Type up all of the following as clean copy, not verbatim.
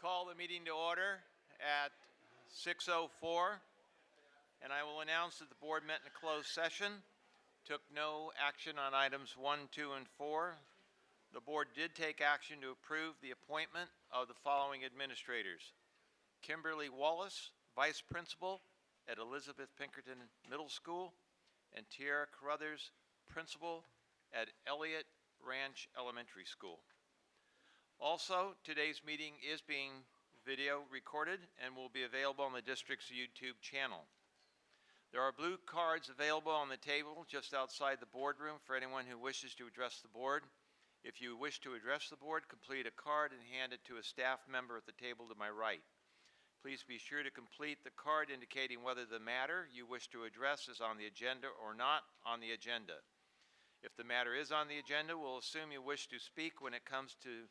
Call the meeting to order at 6:04, and I will announce that the board met in a closed session, took no action on items 1, 2, and 4. The board did take action to approve the appointment of the following administrators: Kimberly Wallace, Vice Principal at Elizabeth Pinkerton Middle School, and Tiara Carruthers, Principal at Elliott Ranch Elementary School. Also, today's meeting is being video recorded and will be available on the district's YouTube channel. There are blue cards available on the table just outside the boardroom for anyone who wishes to address the board. If you wish to address the board, complete a card and hand it to a staff member at the table to my right. Please be sure to complete the card indicating whether the matter you wish to address is on the agenda or not on the agenda. If the matter is on the agenda, we'll assume you wish to speak when it comes to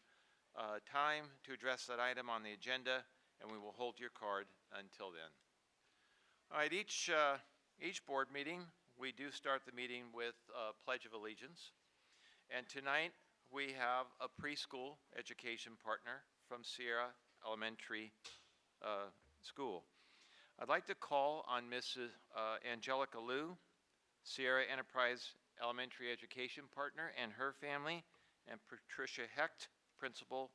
time to address that item on the agenda, and we will hold your card until then. All right, each board meeting, we do start the meeting with a Pledge of Allegiance. And tonight, we have a preschool education partner from Sierra Elementary School. I'd like to call on Mrs. Angelica Liu, Sierra Enterprise Elementary Education Partner, and her family, and Patricia Hecht, Principal,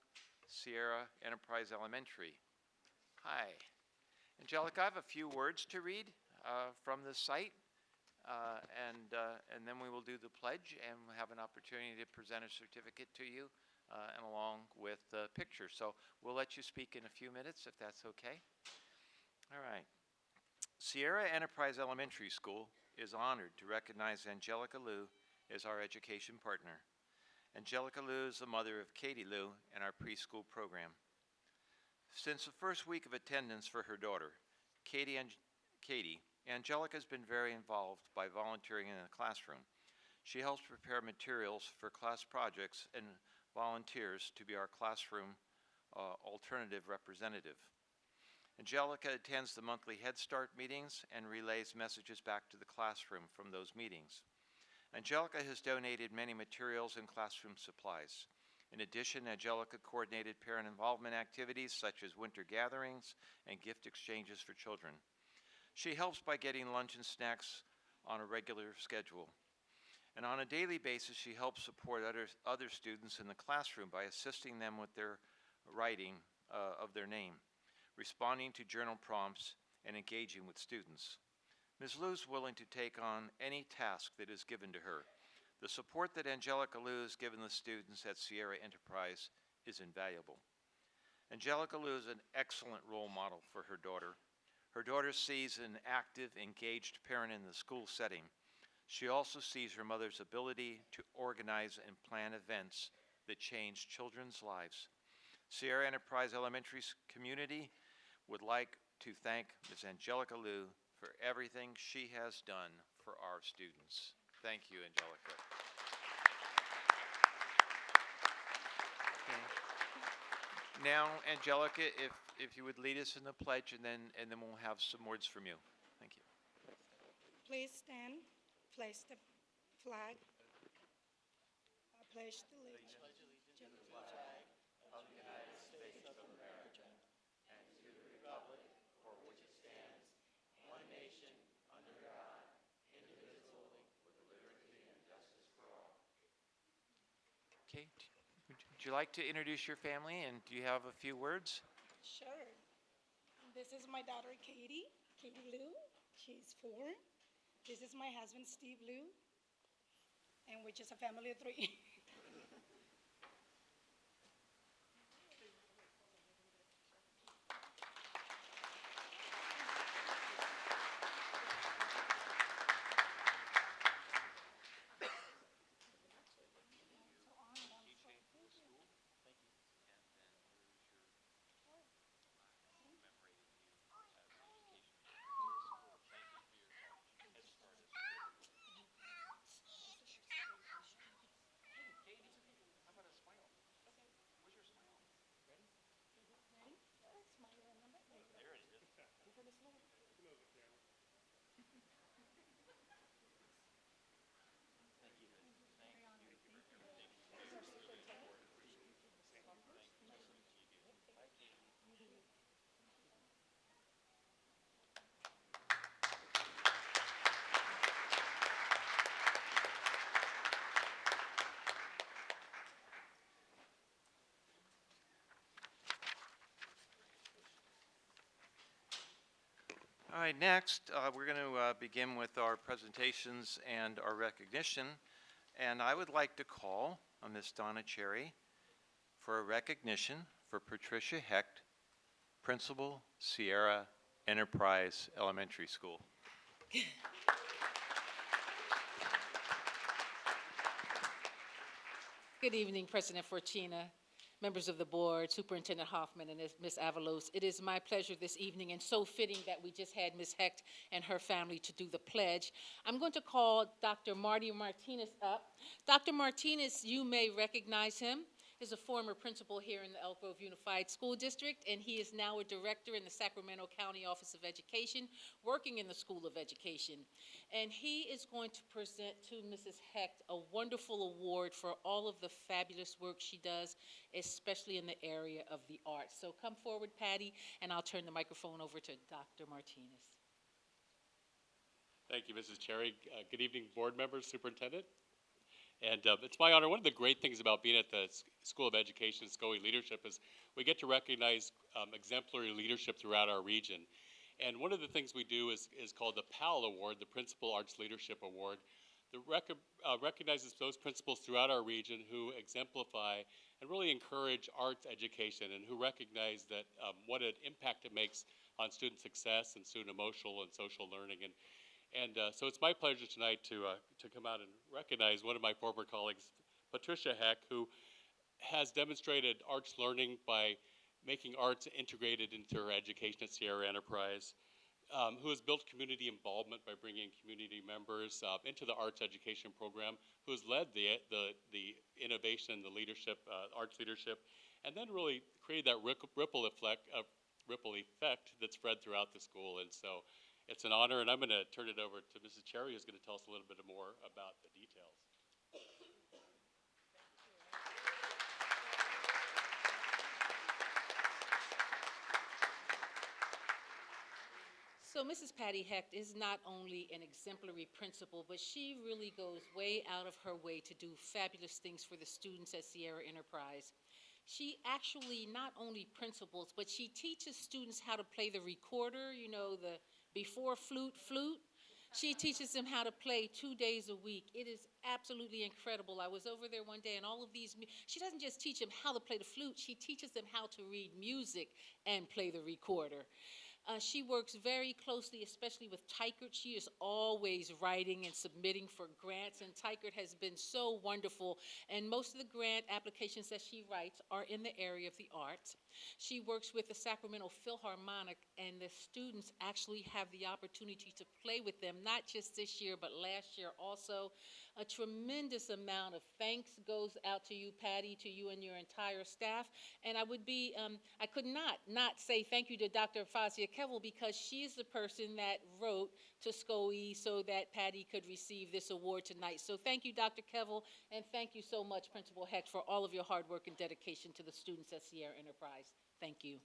Sierra Enterprise Elementary. Hi. Angelica, I have a few words to read from the site, and then we will do the pledge, and we'll have an opportunity to present a certificate to you, and along with the picture. So we'll let you speak in a few minutes, if that's okay. All right. Sierra Enterprise Elementary School is honored to recognize Angelica Liu as our education partner. Angelica Liu is the mother of Katie Liu and our preschool program. Since the first week of attendance for her daughter, Katie, Angelica has been very involved by volunteering in the classroom. She helps prepare materials for class projects and volunteers to be our classroom alternative representative. Angelica attends the monthly Head Start meetings and relays messages back to the classroom from those meetings. Angelica has donated many materials and classroom supplies. In addition, Angelica coordinated parent involvement activities such as winter gatherings and gift exchanges for children. She helps by getting lunch and snacks on a regular schedule. And on a daily basis, she helps support other students in the classroom by assisting them with their writing of their name, responding to journal prompts, and engaging with students. Ms. Liu is willing to take on any task that is given to her. The support that Angelica Liu has given the students at Sierra Enterprise is invaluable. Angelica Liu is an excellent role model for her daughter. Her daughter sees an active, engaged parent in the school setting. She also sees her mother's ability to organize and plan events that change children's lives. Sierra Enterprise Elementary community would like to thank Ms. Angelica Liu for everything she has done for our students. Thank you, Angelica. Okay. Now, Angelica, if you would lead us in the pledge, and then we'll have some words from you. Thank you. Please stand, place the flag. I pledge allegiance to the flag Of the United States of America and to the republic for which it stands, one nation, under God, indivisible, with liberty and justice for all. Okay. Would you like to introduce your family, and do you have a few words? Sure. This is my daughter, Katie Liu. She's 4. This is my husband, Steve Liu, and we're just a family of 3. right, next, we're going to begin with our presentations and our recognition. And I would like to call on Ms. Donna Cherry for a recognition for Patricia Hecht, Principal, Sierra Enterprise Elementary School. Good evening, President Forcina, members of the board, Superintendent Hoffman, and Ms. Avalos. It is my pleasure this evening, and so fitting that we just had Ms. Hecht and her family to do the pledge. I'm going to call Dr. Marty Martinez up. Dr. Martinez, you may recognize him, is a former principal here in the Elk Grove Unified School District, and he is now a director in the Sacramento County Office of Education, working in the School of Education. And he is going to present to Mrs. Hecht a wonderful award for all of the fabulous work she does, especially in the area of the arts. So come forward, Patty, and I'll turn the microphone over to Dr. Martinez. Thank you, Mrs. Cherry. Good evening, board members, superintendent. And it's my honor. One of the great things about being at the School of Education, SCOE Leadership, is we get to recognize exemplary leadership throughout our region. And one of the things we do is called the PAL Award, the Principal Arts Leadership Award, that recognizes those principals throughout our region who exemplify and really encourage arts education and who recognize that what an impact it makes on student success and student emotional and social learning. And so it's my pleasure tonight to come out and recognize one of my former colleagues, Patricia Heck, who has demonstrated arts learning by making arts integrated into her education at Sierra Enterprise, who has built community involvement by bringing community members into the arts education program, who has led the innovation, the leadership, arts leadership, and then really created that ripple effect that's spread throughout the school. And so it's an honor, and I'm going to turn it over to Mrs. Cherry, who's going to tell us a little bit more about the details. So Mrs. Patty Hecht is not only an exemplary principal, but she really goes way out of her way to do fabulous things for the students at Sierra Enterprise. She actually not only principals, but she teaches students how to play the recorder, you know, the before flute. She teaches them how to play 2 days a week. It is absolutely incredible. I was over there one day, and all of these, she doesn't just teach them how to play the flute, she teaches them how to read music and play the recorder. She works very closely, especially with Tykert. She is always writing and submitting for grants, and Tykert has been so wonderful. And most of the grant applications that she writes are in the area of the arts. She works with the Sacramento Philharmonic, and the students actually have the opportunity to play with them, not just this year, but last year also. A tremendous amount of thanks goes out to you, Patty, to you and your entire staff. And I could not say thank you to Dr. Fazia Kevel, because she is the person that wrote to SCOE so that Patty could receive this award tonight. So thank you, Dr. Kevel, and thank you so much, Principal Hecht, for all of your hard work and dedication to the students at Sierra Enterprise. Thank you.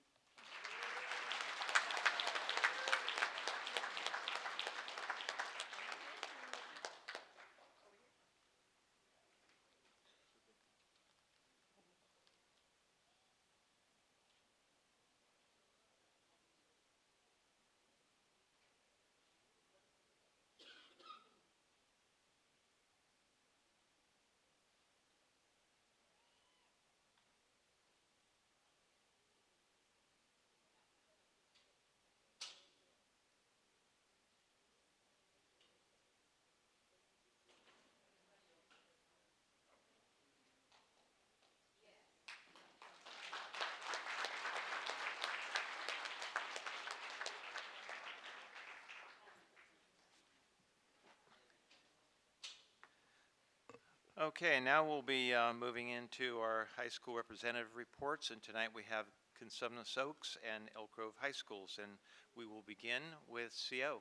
Okay, now we'll be moving into our high school representative reports, and tonight we have Consumnes Oaks and Elk Grove High Schools, and we will begin with CO.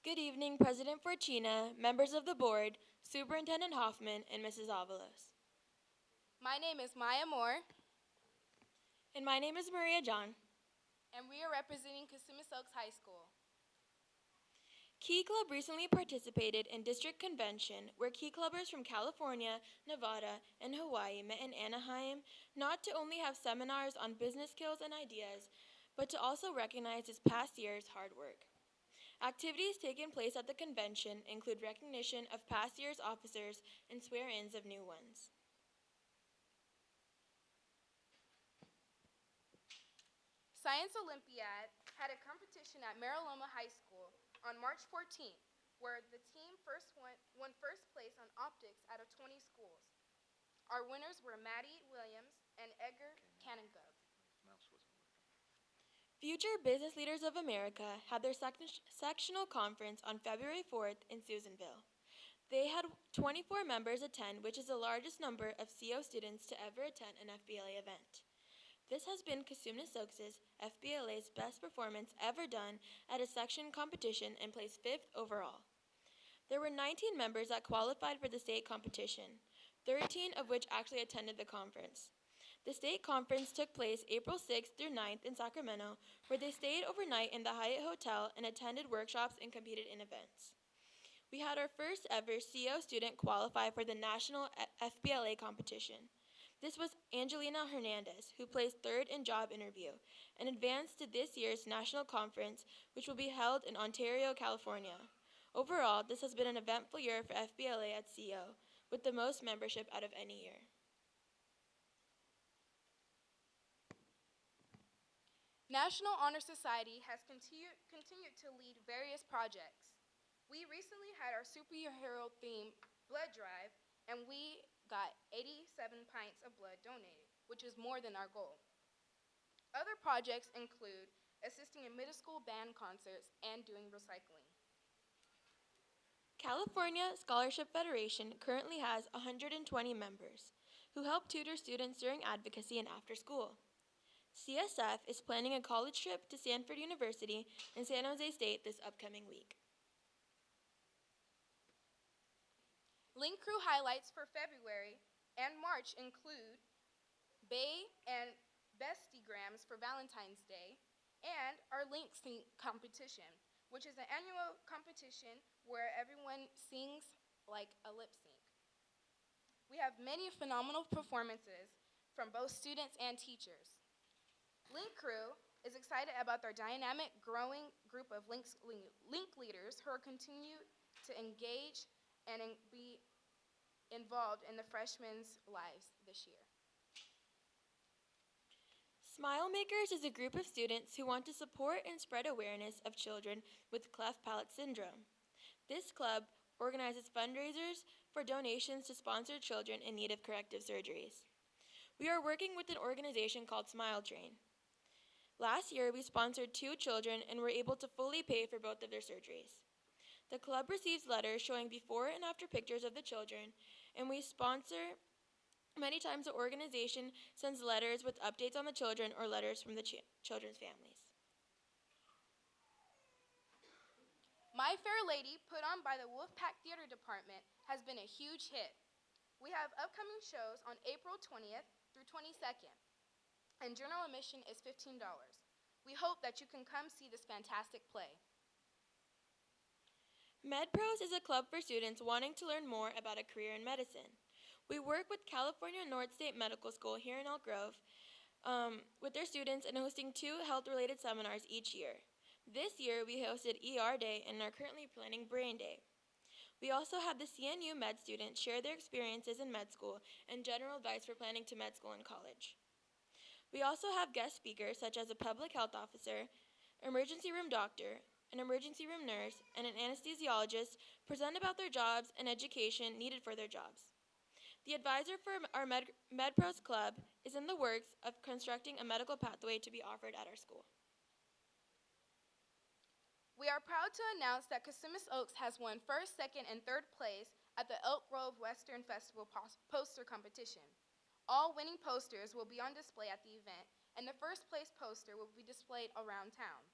Good evening, President Forcina, members of the board, Superintendent Hoffman, and Mrs. Avalos. My name is Maya Moore. And my name is Maria John. And we are representing Cosumnes Oaks High School. Key Club recently participated in District Convention, where Key Clubbers from California, Nevada, and Hawaii met in Anaheim, not to only have seminars on business skills and ideas, but to also recognize this past year's hard work. Activities taking place at the convention include recognition of past year's officers and swear-ins of new ones. Science Olympiad had a competition at Mariloma High School on March 14th, where the team won first place on optics out of 20 schools. Our winners were Maddie Williams and Edgar Canangub. Mouse wasn't working. Future Business Leaders of America had their sectional conference on February 4th in Susanville. They had 24 members attend, which is the largest number of CO students to ever attend an FBLA event. This has been Cosumnes Oaks' FBLA's best performance ever done at a section competition and placed 5th overall. There were 19 members that qualified for the state competition, 13 of which actually attended the conference. The state conference took place April 6th through 9th in Sacramento, where they stayed overnight in the Hyatt Hotel and attended workshops and competed in events. We had our first ever CO student qualify for the national FBLA competition. This was Angelina Hernandez, who placed 3rd in job interview and advanced to this year's national conference, which will be held in Ontario, California. Overall, this has been an eventful year for FBLA at CO, with the most membership out of any year. National Honor Society has continued to lead various projects. We recently had our superhero theme blood drive, and we got 87 pints of blood donated, which is more than our goal. Other projects include assisting in middle school band concerts and doing recycling. California Scholarship Federation currently has 120 members who help tutor students during advocacy and after school. CSF is planning a college trip to Stanford University and San Jose State this upcoming week. Link Crew highlights for February and March include Bay and Bestiegrams for Valentine's Day and our Link Sync competition, which is an annual competition where everyone sings like a lip sync. We have many phenomenal performances from both students and teachers. Link Crew is excited about their dynamic, growing group of link leaders who are continue to engage and be involved in the freshmen' lives this year. Smile Makers is a group of students who want to support and spread awareness of children with cleft palate syndrome. This club organizes fundraisers for donations to sponsored children in need of corrective surgeries. We are working with an organization called Smile Train. Last year, we sponsored 2 children and were able to fully pay for both of their surgeries. The club receives letters showing before and after pictures of the children, and we sponsor many times the organization sends letters with updates on the children or letters from the children's families. My Fair Lady, put on by the Wolfpack Theater Department, has been a huge hit. We have upcoming shows on April 20th through 22nd, and general admission is $15. We hope that you can come see this fantastic play. MedPros is a club for students wanting to learn more about a career in medicine. We work with California North State Medical School here in Elk Grove with their students and hosting 2 health-related seminars each year. This year, we hosted ER Day and are currently planning Brain Day. We also have the CNU med students share their experiences in med school and general advice for planning to med school and college. We also have guest speakers such as a public health officer, emergency room doctor, an emergency room nurse, and an anesthesiologist present about their jobs and education needed for their jobs. The advisor for our MedPros Club is in the works of constructing a medical pathway to be offered at our school. We are proud to announce that Cosumnes Oaks has won 1st, 2nd, and 3rd place at the Elk Grove Western Festival poster competition. All winning posters will be on display at the event, and the 1st place poster will be displayed around town.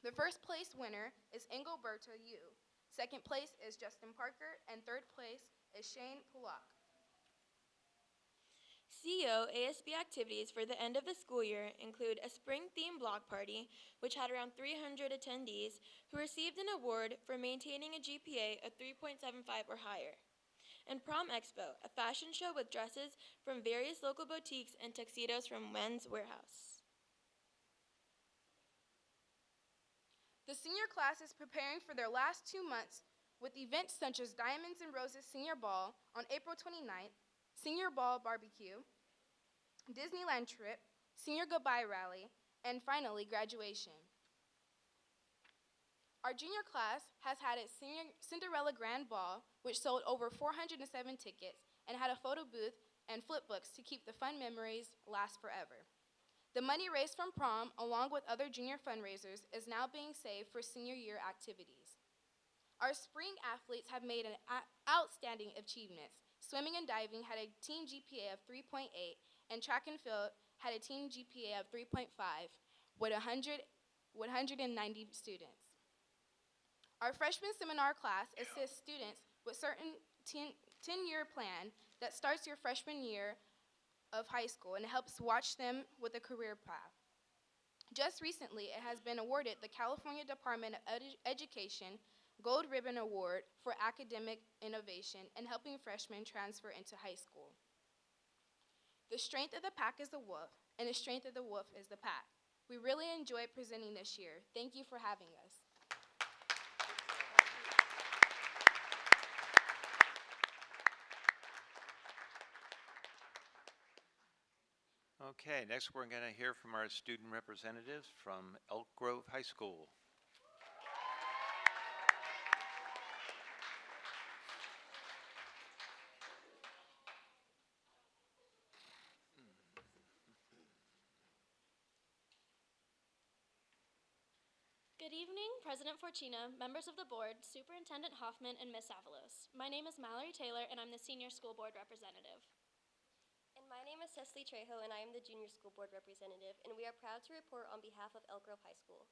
The 1st place winner is Engelberta Yu. 2nd place is Justin Parker, and 3rd place is Shane Pulak. CEO ASB activities for the end of the school year include a spring-themed block party, which had around 300 attendees who received an award for maintaining a GPA of 3.75 or higher, and Prom Expo, a fashion show with dresses from various local boutiques and tuxedos from Men's Warehouse. The senior class is preparing for their last 2 months with events such as Diamonds and Roses Senior Ball on April 29th, Senior Ball Barbecue, Disneyland Trip, Senior Goodbye Rally, and finally, graduation. Our junior class has had its Senior Cinderella Grand Ball, which sold over 407 tickets and had a photo booth and flip books to keep the fun memories last forever. The money raised from prom, along with other junior fundraisers, is now being saved for senior year activities. Our spring athletes have made outstanding achievements. Swimming and diving had a team GPA of 3.8, and track and field had a team GPA of 3.5 with 190 students. Our freshman seminar class assists students with certain 10-year plan that starts your freshman year of high school and helps watch them with a career path. Just recently, it has been awarded the California Department of Education Gold Ribbon Award for academic innovation and helping freshmen transfer into high school. The strength of the pack is the wolf, and the strength of the wolf is the pack. We really enjoyed presenting this year. Thank you for having us. Okay, next we're going to hear from our student representatives from Elk Grove High School. Good evening, President Forcina, members of the board, Superintendent Hoffman, and Ms. Avalos. My name is Mallory Taylor, and I'm the Senior School Board Representative. And my name is Cecily Trejo, and I am the Junior School Board Representative, and we are proud to report on behalf of Elk Grove High School.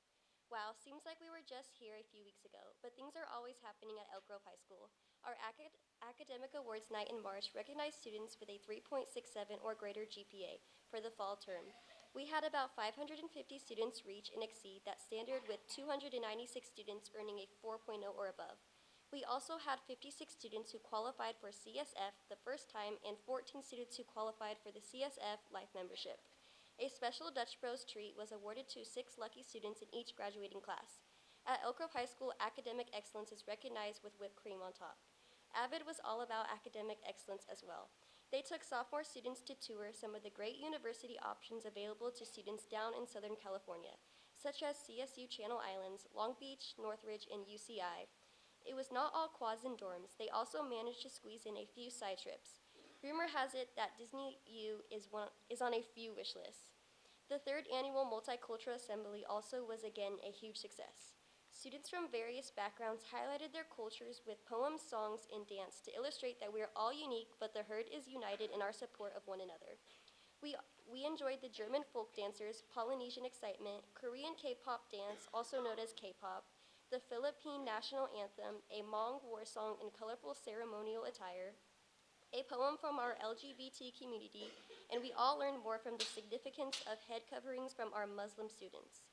Wow, seems like we were just here a few weeks ago, but things are always happening at Elk Grove High School. Our Academic Awards Night in March recognized students with a 3.67 or greater GPA for the fall term. We had about 550 students reach and exceed that standard, with 296 students earning a 4.0 or above. We also had 56 students who qualified for CSF the first time and 14 students who qualified for the CSF Life Membership. A special Dutch Bros treat was awarded to 6 lucky students in each graduating class. At Elk Grove High School, academic excellence is recognized with whipped cream on top. AVID was all about academic excellence as well. They took sophomore students to tour some of the great university options available to students down in Southern California, such as CSU Channel Islands, Long Beach, Northridge, and UCI. It was not all quads and dorms. They also managed to squeeze in a few side trips. Rumor has it that Disney U is on a few wish lists. The 3rd annual Multicultural Assembly also was again a huge success. Students from various backgrounds highlighted their cultures with poems, songs, and dance to illustrate that we are all unique, but the herd is united in our support of one another. We enjoyed the German folk dancers, Polynesian excitement, Korean K-pop dance, also known as K-pop, the Philippine national anthem, a Hmong war song in colorful ceremonial attire, a poem from our LGBT community, and we all learned more from the significance of head coverings from our Muslim students.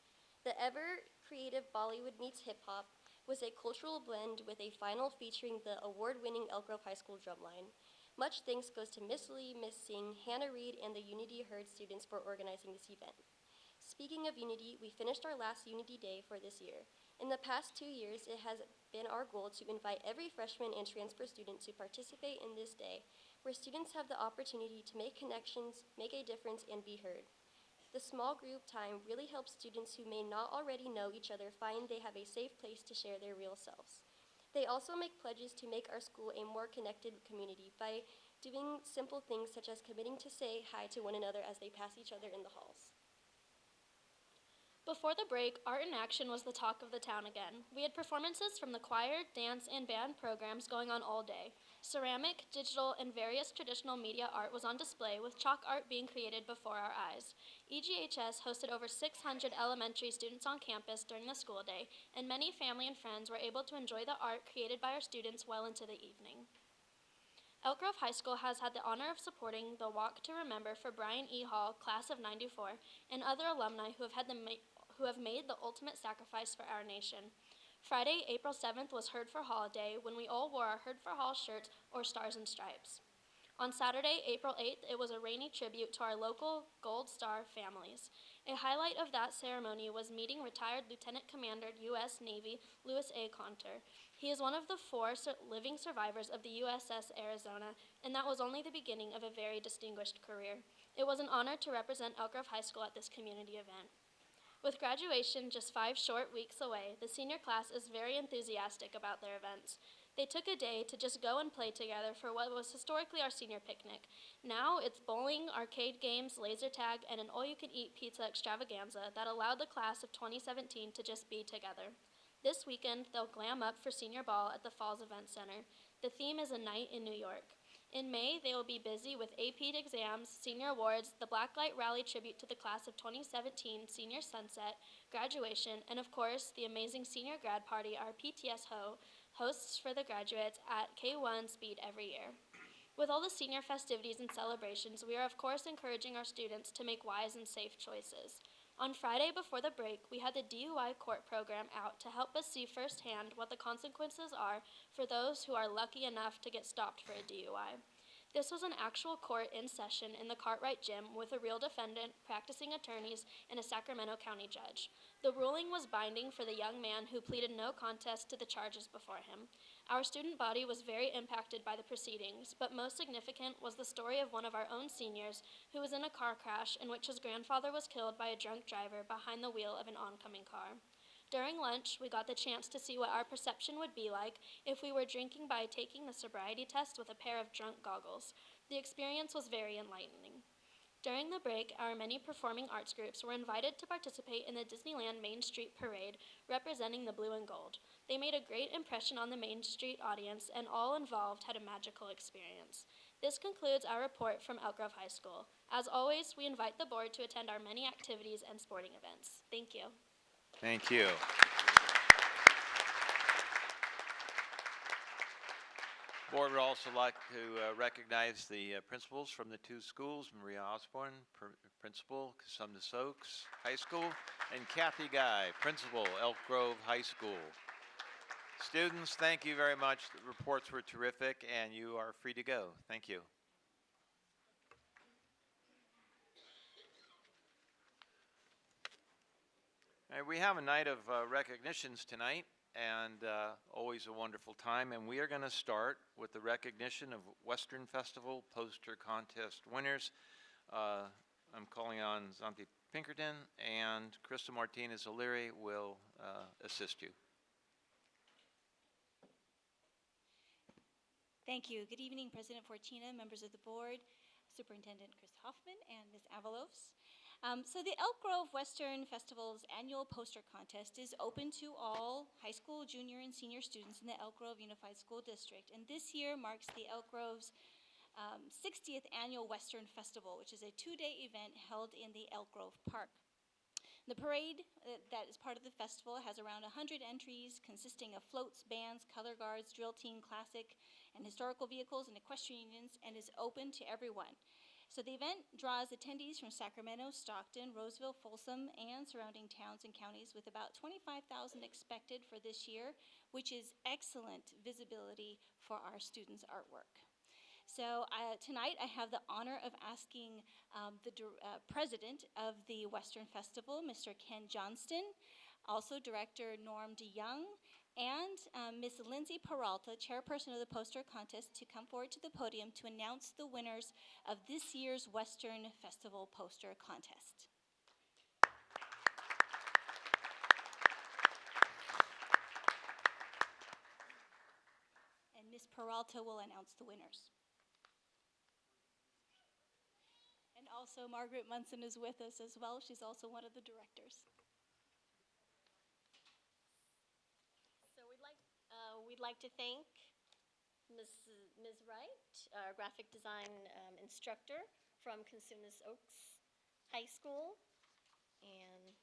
The ever-creative Bollywood meets hip-hop was a cultural blend with a final featuring the award-winning Elk Grove High School drumline. Much thanks goes to Miss Lee, Miss Singh, Hannah Reed, and the Unity Herd students for organizing this event. Speaking of unity, we finished our last Unity Day for this year. In the past 2 years, it has been our goal to invite every freshman and transfer student to participate in this day, where students have the opportunity to make connections, make a difference, and be heard. The small group time really helps students who may not already know each other find they have a safe place to share their real selves. They also make pledges to make our school a more connected community by doing simple things such as committing to say hi to one another as they pass each other in the halls. Before the break, Art in Action was the talk of the town again. We had performances from the choir, dance, and band programs going on all day. Ceramic, digital, and various traditional media art was on display, with chalk art being created before our eyes. EGHS hosted over 600 elementary students on campus during the school day, and many family and friends were able to enjoy the art created by our students well into the evening. Elk Grove High School has had the honor of supporting the Walk to Remember for Brian E. Hall, class of '94, and other alumni who have made the ultimate sacrifice for our nation. Friday, April 7th was Heard for Hall Day when we all wore our Heard for Hall shirts or Stars and Stripes. On Saturday, April 8th, it was a rainy tribute to our local Gold Star families. A highlight of that ceremony was meeting retired Lieutenant Commander U.S. Navy Louis A. Conter. He is one of the 4 living survivors of the USS Arizona, and that was only the beginning of a very distinguished career. It was an honor to represent Elk Grove High School at this community event. With graduation just 5 short weeks away, the senior class is very enthusiastic about their events. They took a day to just go and play together for what was historically our senior picnic. Now it's bowling, arcade games, laser tag, and an all-you-can-eat pizza extravaganza that allowed the class of 2017 to just be together. This weekend, they'll glam up for senior ball at the Falls Event Center. The theme is a night in New York. In May, they will be busy with AP exams, senior awards, the Blacklight Rally tribute to the class of 2017 Senior Sunset, graduation, and of course, the amazing senior grad party our PTS hosts for the graduates at K1 Speed every year. With all the senior festivities and celebrations, we are of course encouraging our students to make wise and safe choices. On Friday before the break, we had the DUI court program out to help us see firsthand what the consequences are for those who are lucky enough to get stopped for a DUI. This was an actual court in session in the Cartwright Gym with a real defendant, practicing attorneys, and a Sacramento County judge. The ruling was binding for the young man who pleaded no contest to the charges before him. Our student body was very impacted by the proceedings, but most significant was the story of one of our own seniors who was in a car crash in which his grandfather was killed by a drunk driver behind the wheel of an oncoming car. During lunch, we got the chance to see what our perception would be like if we were drinking by taking the sobriety test with a pair of drunk goggles. The experience was very enlightening. During the break, our many performing arts groups were invited to participate in the Disneyland Main Street Parade, representing the blue and gold. They made a great impression on the Main Street audience, and all involved had a magical experience. This concludes our report from Elk Grove High School. As always, we invite the board to attend our many activities and sporting events. Thank you. Thank you. Board would also like to recognize the principals from the 2 schools, Maria Osborne, Principal, Cosumnes Oaks High School, and Kathy Guy, Principal, Elk Grove High School. Students, thank you very much. The reports were terrific, and you are free to go. Thank you. We have a night of recognitions tonight, and always a wonderful time. And we are going to start with the recognition of Western Festival Poster Contest winners. I'm calling on Zanti Pinkerton, and Krista Martinez O'Leary will assist you. Thank you. Good evening, President Forcina, members of the board, Superintendent Chris Hoffman, and Ms. Avalos. So the Elk Grove Western Festival's annual poster contest is open to all high school, junior, and senior students in the Elk Grove Unified School District. And this year marks the Elk Grove's 60th annual Western Festival, which is a 2-day event held in the Elk Grove Park. The parade that is part of the festival has around 100 entries consisting of floats, bands, color guards, drill team, classic, and historical vehicles and equestrian unions, and is open to everyone. So the event draws attendees from Sacramento, Stockton, Roseville, Folsom, and surrounding towns and counties, with about 25,000 expected for this year, which is excellent visibility for our students' artwork. So tonight I have the honor of asking the president of the Western Festival, Mr. Ken Johnston, also Director Norm DeYoung, and Ms. Lindsay Peralta, chairperson of the poster contest, to come forward to the podium to announce the winners of this year's Western Festival poster contest. And Ms. Peralta will announce the winners. And also Margaret Munson is with us as well. She's also one of the directors. We'd like to thank Ms. Wright, our graphic design instructor from Cosumnes Oaks High School, and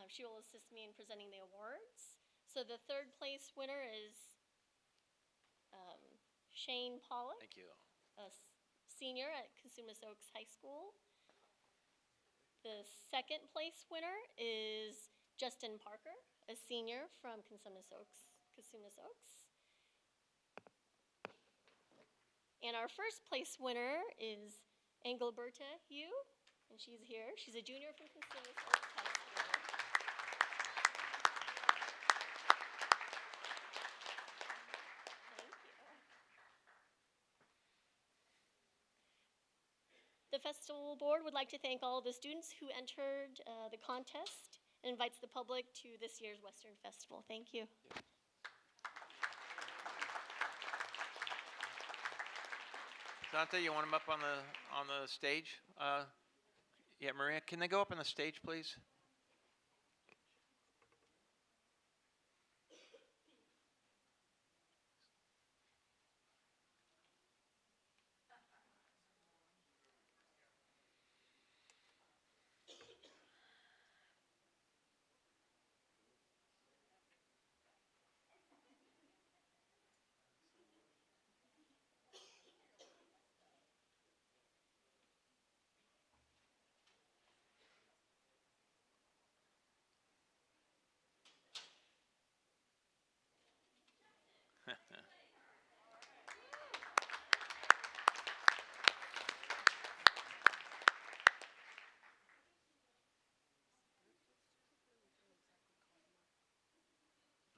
she will assist me in presenting the awards. So the 3rd place winner is Shane Pollock, Thank you. a senior at Cosumnes Oaks High School. The second place winner is Justin Parker, a senior from Cosumnes Oaks. And our first place winner is Engelberta Yu, and she's here. She's a junior from Cosumnes Oaks High School. Thank you. The festival board would like to thank all the students who entered the contest and invites the public to this year's Western Festival. Thank you. Dante, you want them up on the stage? Yeah, Maria, can they go up on the stage, please?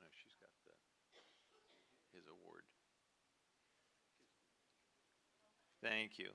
Oh, she's got his award. Thank you.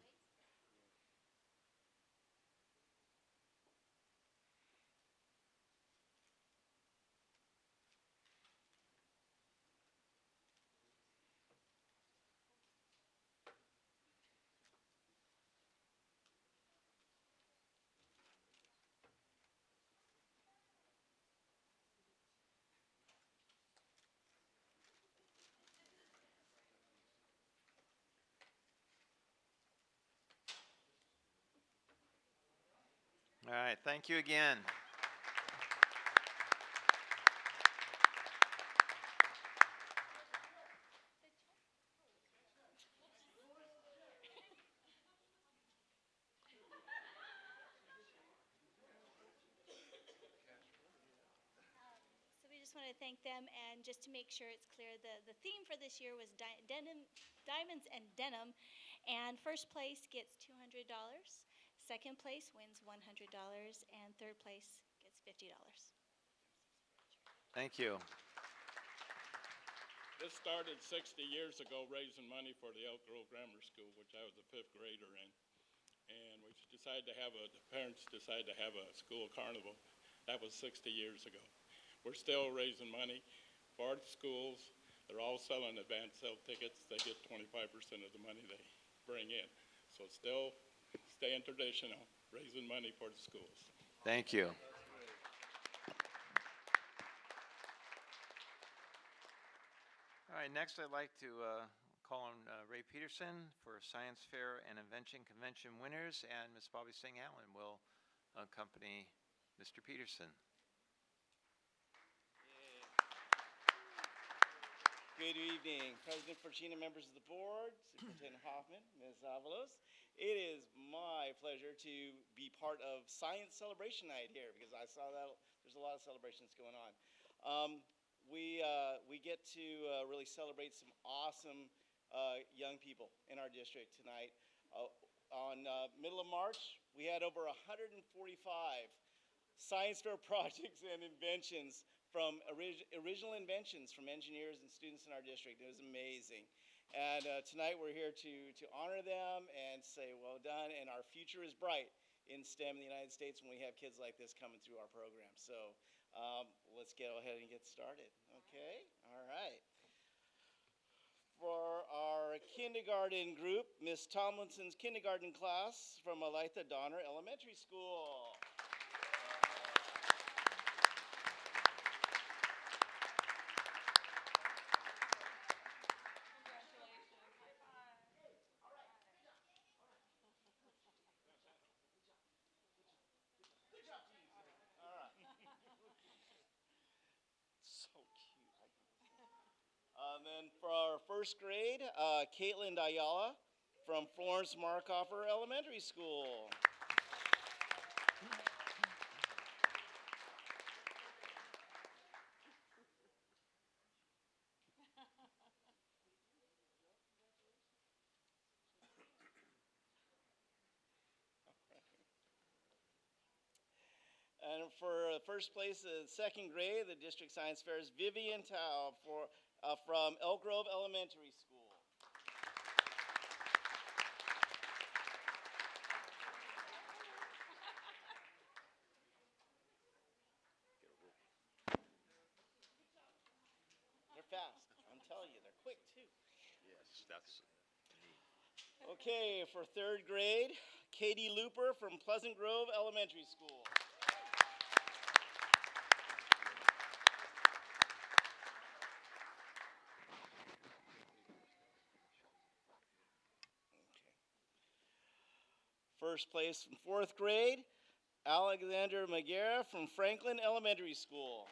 All right, thank you again. So we just want to thank them, and just to make sure it's clear, the theme for this year was diamonds and denim, and first place gets $200, second place wins $100, and third place gets $50. Thank you. This started 60 years ago raising money for the Elk Grove Grammar School, which I was a fifth grader in. And we decided to have the parents decided to have a school carnival. That was 60 years ago. We're still raising money for the schools. They're all selling advance sale tickets. They get 25% of the money they bring in. So still staying traditional, raising money for the schools. Thank you. All right, next I'd like to call on Ray Peterson for Science Fair and Invention Convention winners, and Ms. Bobby Singh Allen will accompany Mr. Peterson. Good evening, President Forcina, members of the board, Superintendent Hoffman, Ms. Avalos. It is my pleasure to be part of Science Celebration Night here, because I saw that there's a lot of celebrations going on. We get to really celebrate some awesome young people in our district tonight. On middle of March, we had over 145 science fair projects and inventions from original inventions from engineers and students in our district. It was amazing. And tonight we're here to honor them and say well done, and our future is bright in STEM in the United States when we have kids like this coming through our program. So let's go ahead and get started. Okay, all right. For our kindergarten group, Miss Tomlinson's kindergarten class from Olathe Donner Elementary School. then for our first grade, Caitlin Ayala from Florence Markoffer Elementary School. And for first place in second grade, the district science fair is Vivian Tao from Elk Grove Elementary School. They're fast. I'm telling you, they're quick too. Yes, that's neat. Okay, for third grade, Katie Looper from Pleasant Grove Elementary School. First place in fourth grade, Alexander Magera from Franklin Elementary School.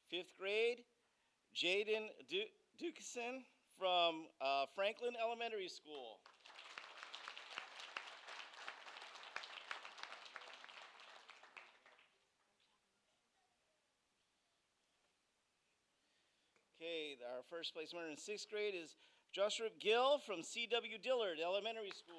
Fifth grade, Jaden Dukeson from Franklin Elementary School. Okay, our first place winner in sixth grade is Joshua Gill from C.W. Dillard Elementary School.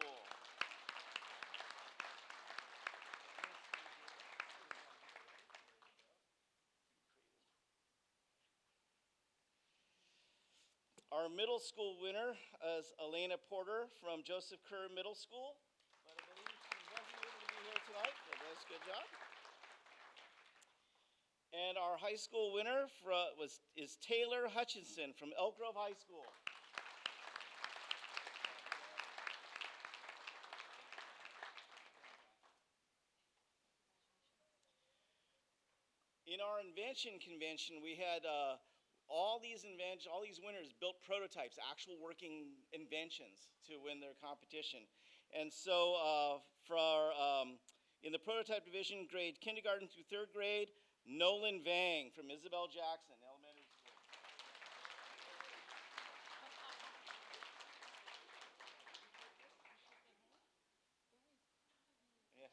Our middle school winner is Elena Porter from Joseph Kerr Middle School. But I believe she wasn't able to be here tonight, so that's a good job. And our high school winner is Taylor Hutchinson from Elk Grove High School. In our invention convention, we had all these winners built prototypes, actual working inventions to win their competition. And so in the prototype division, grade kindergarten through third grade, Nolan Vang from Isabel Jackson Elementary School. Yeah.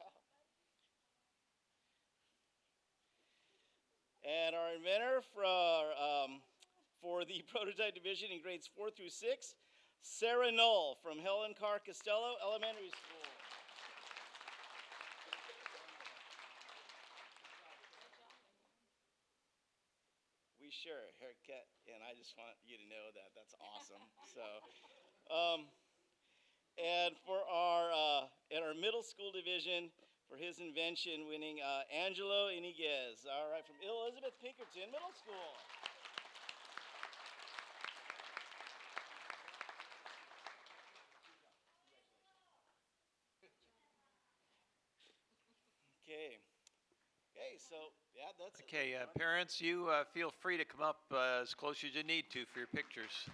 And our inventor for the prototype division in grades 4 through 6, Sarah Knoll from Helen Carr Costello Elementary School. We share a haircut, and I just want you to know that. That's awesome. And for our middle school division, for his invention, winning Angelo Iniguez, all right, from Elizabeth Pinkerton Middle School. Okay. Okay, so yeah, that's it. Okay, parents, you feel free to come up as close as you need to for your pictures.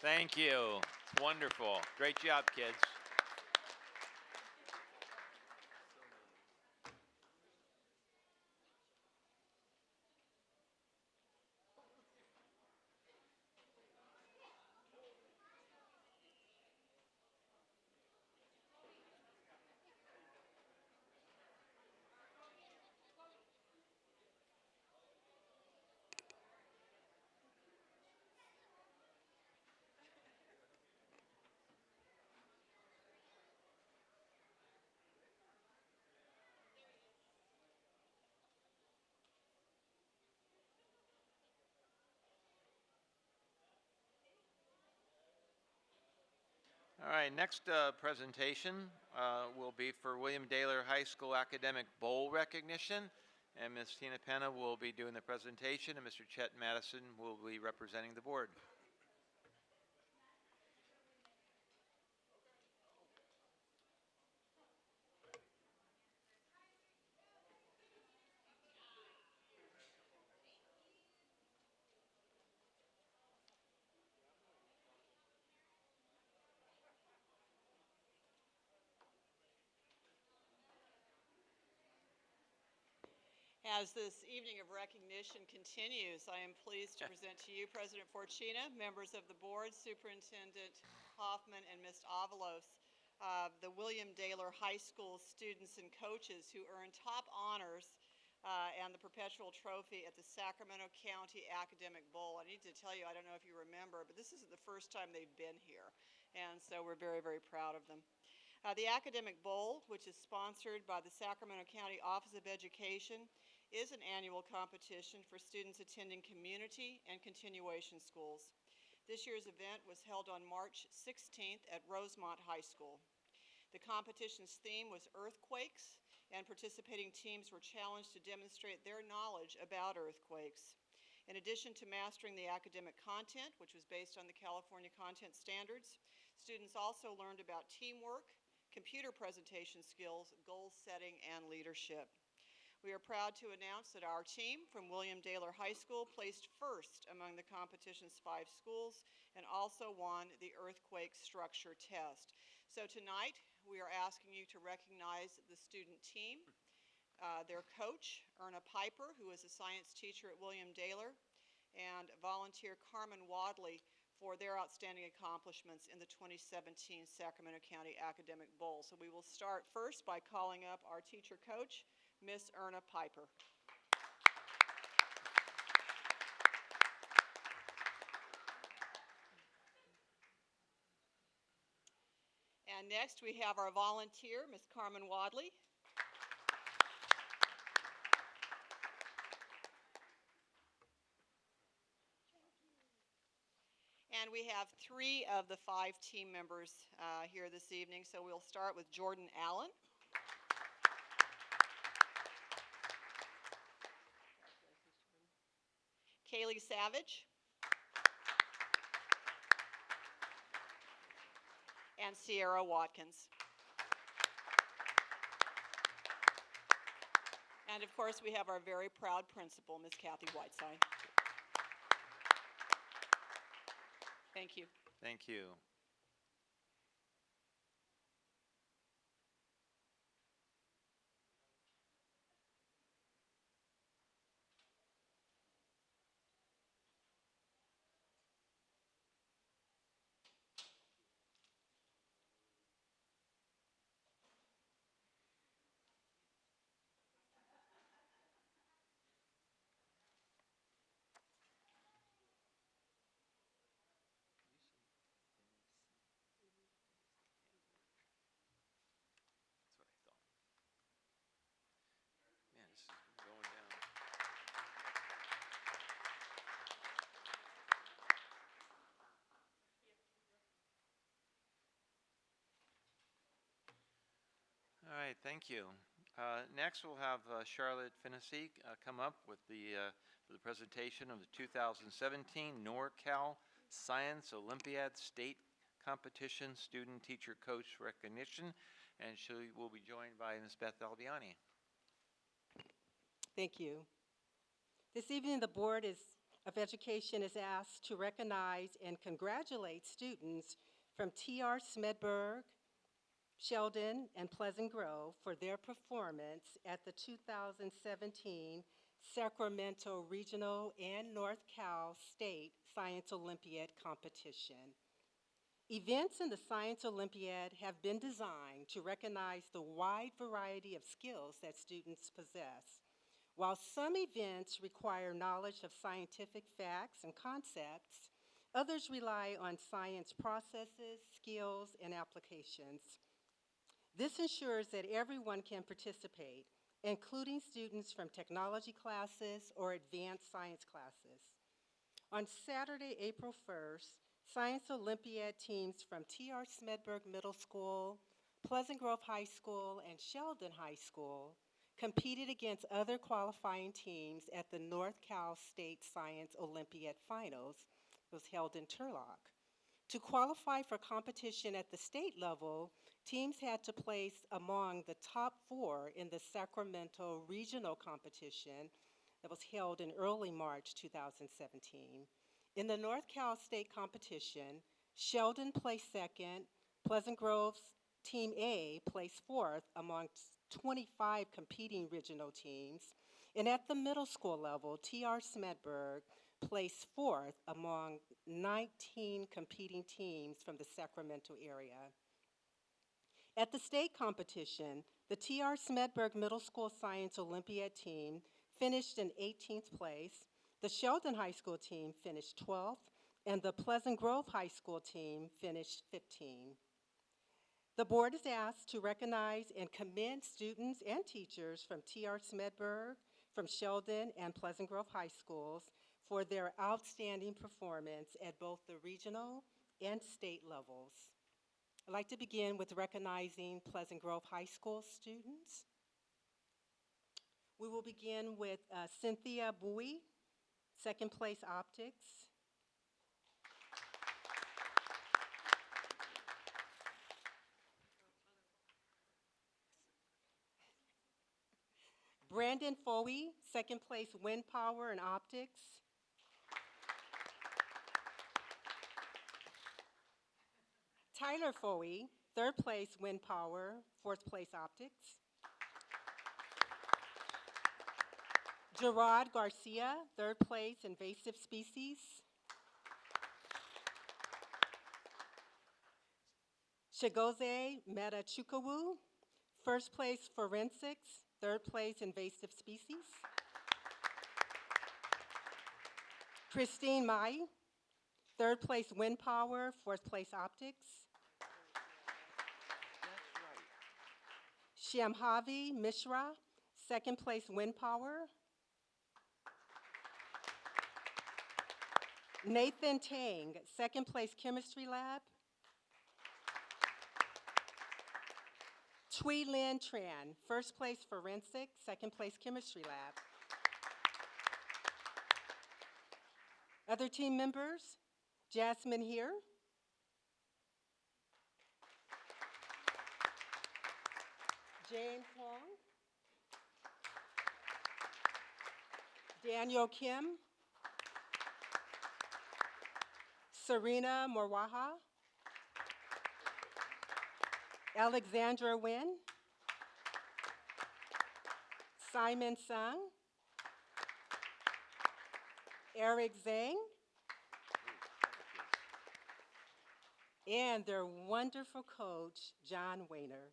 Thank you. Wonderful. Great job, kids. All right, next presentation will be for William Daylor High School Academic Bowl recognition. And Ms. Tina Penna will be doing the presentation, and Mr. Chet Madison will be representing the board. As this evening of recognition continues, I am pleased to present to you President Forcina, members of the board, Superintendent Hoffman, and Ms. Avalos, the William Daylor High School students and coaches who earned top honors and the perpetual trophy at the Sacramento County Academic Bowl. I need to tell you, I don't know if you remember, but this isn't the first time they've been here, and so we're very, very proud of them. The Academic Bowl, which is sponsored by the Sacramento County Office of Education, is an annual competition for students attending community and continuation schools. This year's event was held on March 16th at Rosemont High School. The competition's theme was earthquakes, and participating teams were challenged to demonstrate their knowledge about earthquakes. In addition to mastering the academic content, which was based on the California Content Standards, students also learned about teamwork, computer presentation skills, goal setting, and leadership. We are proud to announce that our team from William Daylor High School placed first among the competition's 5 schools and also won the earthquake structure test. So tonight, we are asking you to recognize the student team, their coach, Erna Piper, who is a science teacher at William Daylor, and volunteer Carmine Wadley for their outstanding accomplishments in the 2017 Sacramento County Academic Bowl. So we will start first by calling up our teacher coach, Miss Erna Piper. And next we have our volunteer, Miss Carmine Wadley. And we have 3 of the 5 team members here this evening, so we'll start with Jordan Allen. Kaylee Savage. And Sierra Watkins. And of course, we have our very proud principal, Ms. Kathy Whiteside. Thank you. Thank you. Man, this is going down. All right, thank you. Next, we'll have Charlotte Finnessy come up with for the presentation of the 2017 NorCal Science Olympiad State Competition Student Teacher Coach Recognition, and she will be joined by Ms. Beth Albiani. Thank you. This evening, the board is of Education is asked to recognize and congratulate students from T.R. Smedberg, Sheldon, and Pleasant Grove for their performance at the 2017 Sacramento Regional and North Cal State Science Olympiad competition. Events in the Science Olympiad have been designed to recognize the wide variety of skills that students possess. While some events require knowledge of scientific facts and concepts, others rely on science processes, skills, and applications. This ensures that everyone can participate, including students from technology classes or advanced science classes. On Saturday, April 1st, Science Olympiad teams from T.R. Smedberg Middle School, Pleasant Grove High School, and Sheldon High School competed against other qualifying teams at the North Cal State Science Olympiad Finals. It was held in Turlock. To qualify for competition at the state level, teams had to place among the top 4 in the Sacramento Regional Competition that was held in early March 2017. In the North Cal State competition, Sheldon placed second, Pleasant Grove's Team A placed fourth among 25 competing regional teams, and at the middle school level, T.R. Smedberg placed fourth among 19 competing teams from the Sacramento area. At the state competition, the T.R. Smedberg Middle School Science Olympiad team finished in 18th place, the Sheldon High School team finished 12th, and the Pleasant Grove High School team finished 15th. The board is asked to recognize and commend students and teachers from T.R. Smedberg, from Sheldon, and Pleasant Grove High Schools for their outstanding performance at both the regional and state levels. I'd like to begin with recognizing Pleasant Grove High School students. We will begin with Cynthia Bowie, second place optics. Brandon Foey, second place wind power and optics. Tyler Foey, third place wind power, fourth place optics. Gerard Garcia, third place invasive species. Chigoze Metachukawu, first place forensics, third place invasive species. Christine Mai, third place wind power, fourth place optics. Shyamhavi Mishra, second place wind power. Nathan Tang, second place chemistry lab. Thuy Lin Tran, first place forensic, second place chemistry lab. Other team members, Jasmine here. Jane Huang. Daniel Kim. Serena Morwaha. Alexandra Nguyen. Simon Sung. Eric Zhang. And their wonderful coach, John Wayner.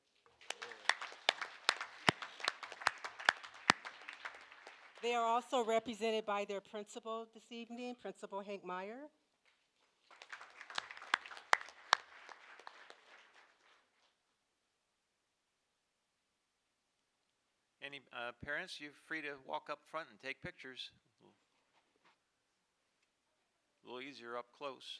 They are also represented by their principal this evening, Principal Hank Meyer. Any parents, you're free to walk up front and take pictures. A little easier up close.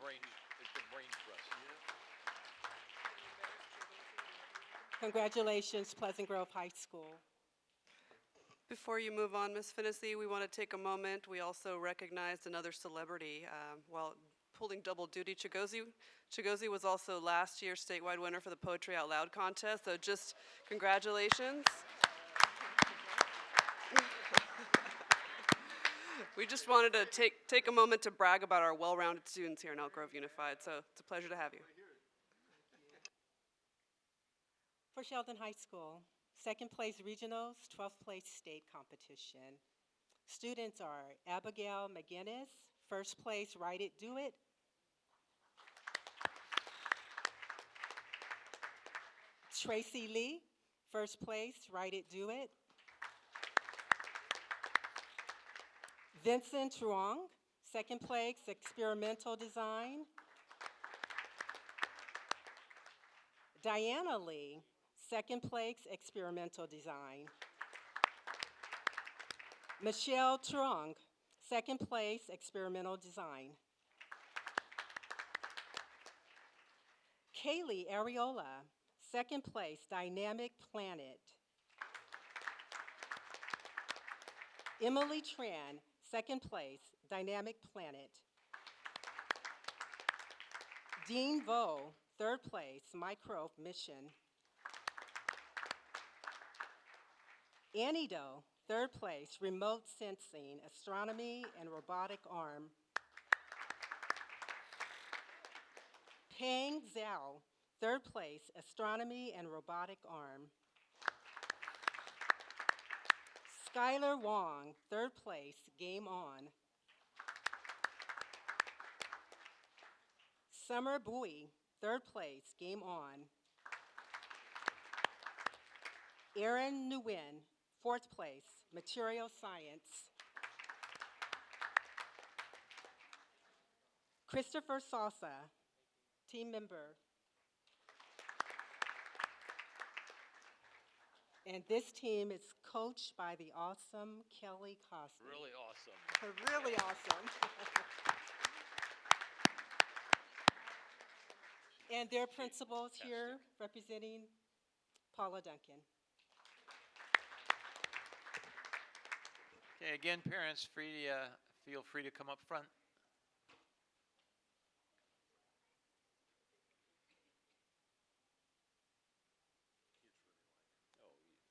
brain trust. Congratulations, Pleasant Grove High School. Before you move on, Ms. Finnessy, we want to take a moment. We also recognized another celebrity while pulling double duty. Chigozie was also last year's statewide winner for the Poetry Out Loud contest, so just congratulations. We just wanted to take a moment to brag about our well-rounded students here in Elk Grove Unified, so it's a pleasure to have you. For Sheldon High School, second place regionals, 12th place state competition. Students are Abigail McGinnis, first place Write It, Do It. Tracy Lee, first place Write It, Do It. Vincent Truong, second place Experimental Design. Diana Lee, second place Experimental Design. Michelle Truong, second place Experimental Design. Kaylee Areola, second place Dynamic Planet. Emily Tran, second place Dynamic Planet. Dean Vo, third place Microbe Mission. Annie Doe, third place Remote Sensing, Astronomy and Robotic Arm. Peng Zhao, third place Astronomy and Robotic Arm. Skylar Wong, third place Game On. Summer Bui, third place Game On. Erin Nguyen, fourth place Material Science. Christopher Salsa, team member. And this team is coached by the awesome Kelly Cosby. Really awesome. Really awesome. And their principals here representing Paula Duncan. Okay, again, parents, feel free to come up front.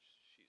She's super.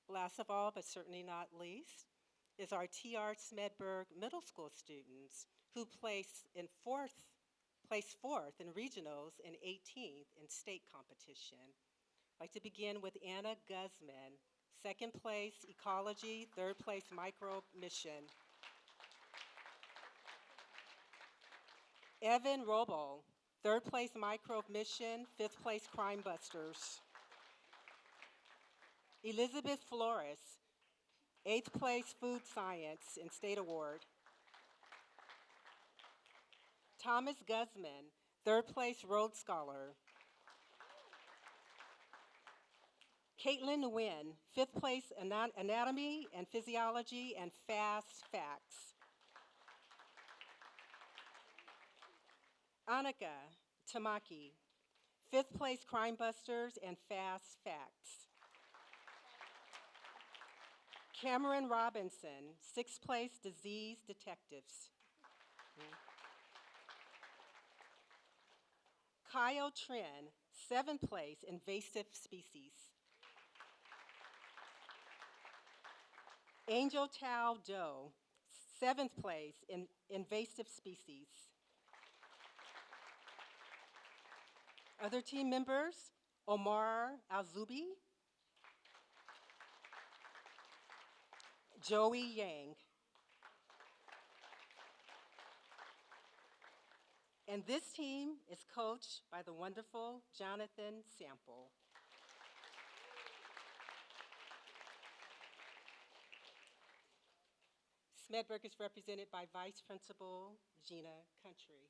Last of all, but certainly not least, is our T.R. Smedberg Middle School students who placed fourth in regionals and 18th in state competition. I'd like to begin with Anna Guzman, second place Ecology, third place Microbe Mission. Evan Robo, third place Microbe Mission, fifth place Crime Busters. Elizabeth Flores, eighth place Food Science and State Award. Thomas Guzman, third place Rhodes Scholar. Caitlin Nguyen, fifth place Anatomy and Physiology and Fast Facts. Annika Tamaki, fifth place Crime Busters and Fast Facts. Cameron Robinson, sixth place Disease Detectives. Kyle Trin, seventh place Invasive Species. Angel Tao Doe, seventh place in Invasive Species. Other team members, Omar Alzubi, Joey Yang. And this team is coached by the wonderful Jonathan Sample. Smedberg is represented by Vice Principal Gina Country.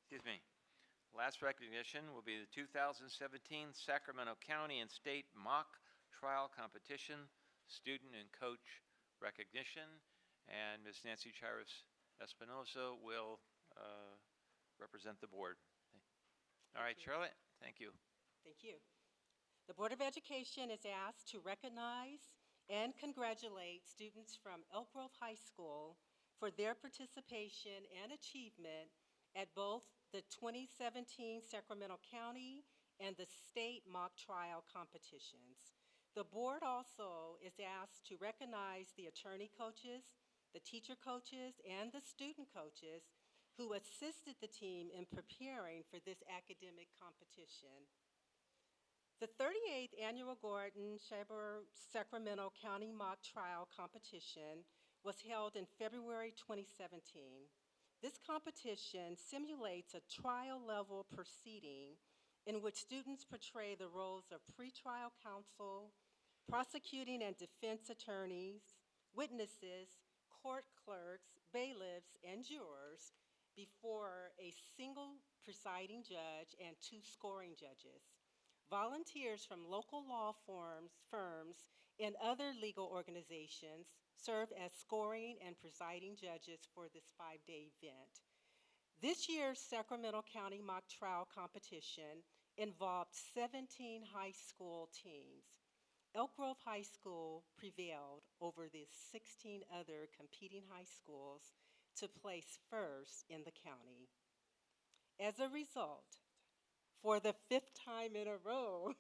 Excuse me. Last recognition will be the 2017 Sacramento County and State Mock Trial Competition Student and Coach Recognition. And Ms. Nancy Charis Espinoza will represent the board. All right, Charlotte, thank you. Thank you. The Board of Education is asked to recognize and congratulate students from Elk Grove High School for their participation and achievement at both the 2017 Sacramento County and the state mock trial competitions. The board also is asked to recognize the attorney coaches, the teacher coaches, and the student coaches who assisted the team in preparing for this academic competition. The 38th Annual Gordon Shaber Sacramento County Mock Trial Competition was held in February 2017. This competition simulates a trial-level proceeding in which students portray the roles of pretrial counsel, prosecuting and defense attorneys, witnesses, court clerks, bailiffs, and jurors before a single presiding judge and 2 scoring judges. Volunteers from local law firms and other legal organizations serve as scoring and presiding judges for this 5-day event. This year's Sacramento County Mock Trial Competition involved 17 high school teams. Elk Grove High School prevailed over the 16 other competing high schools to place first in the county. As a result, for the 5th time in a row,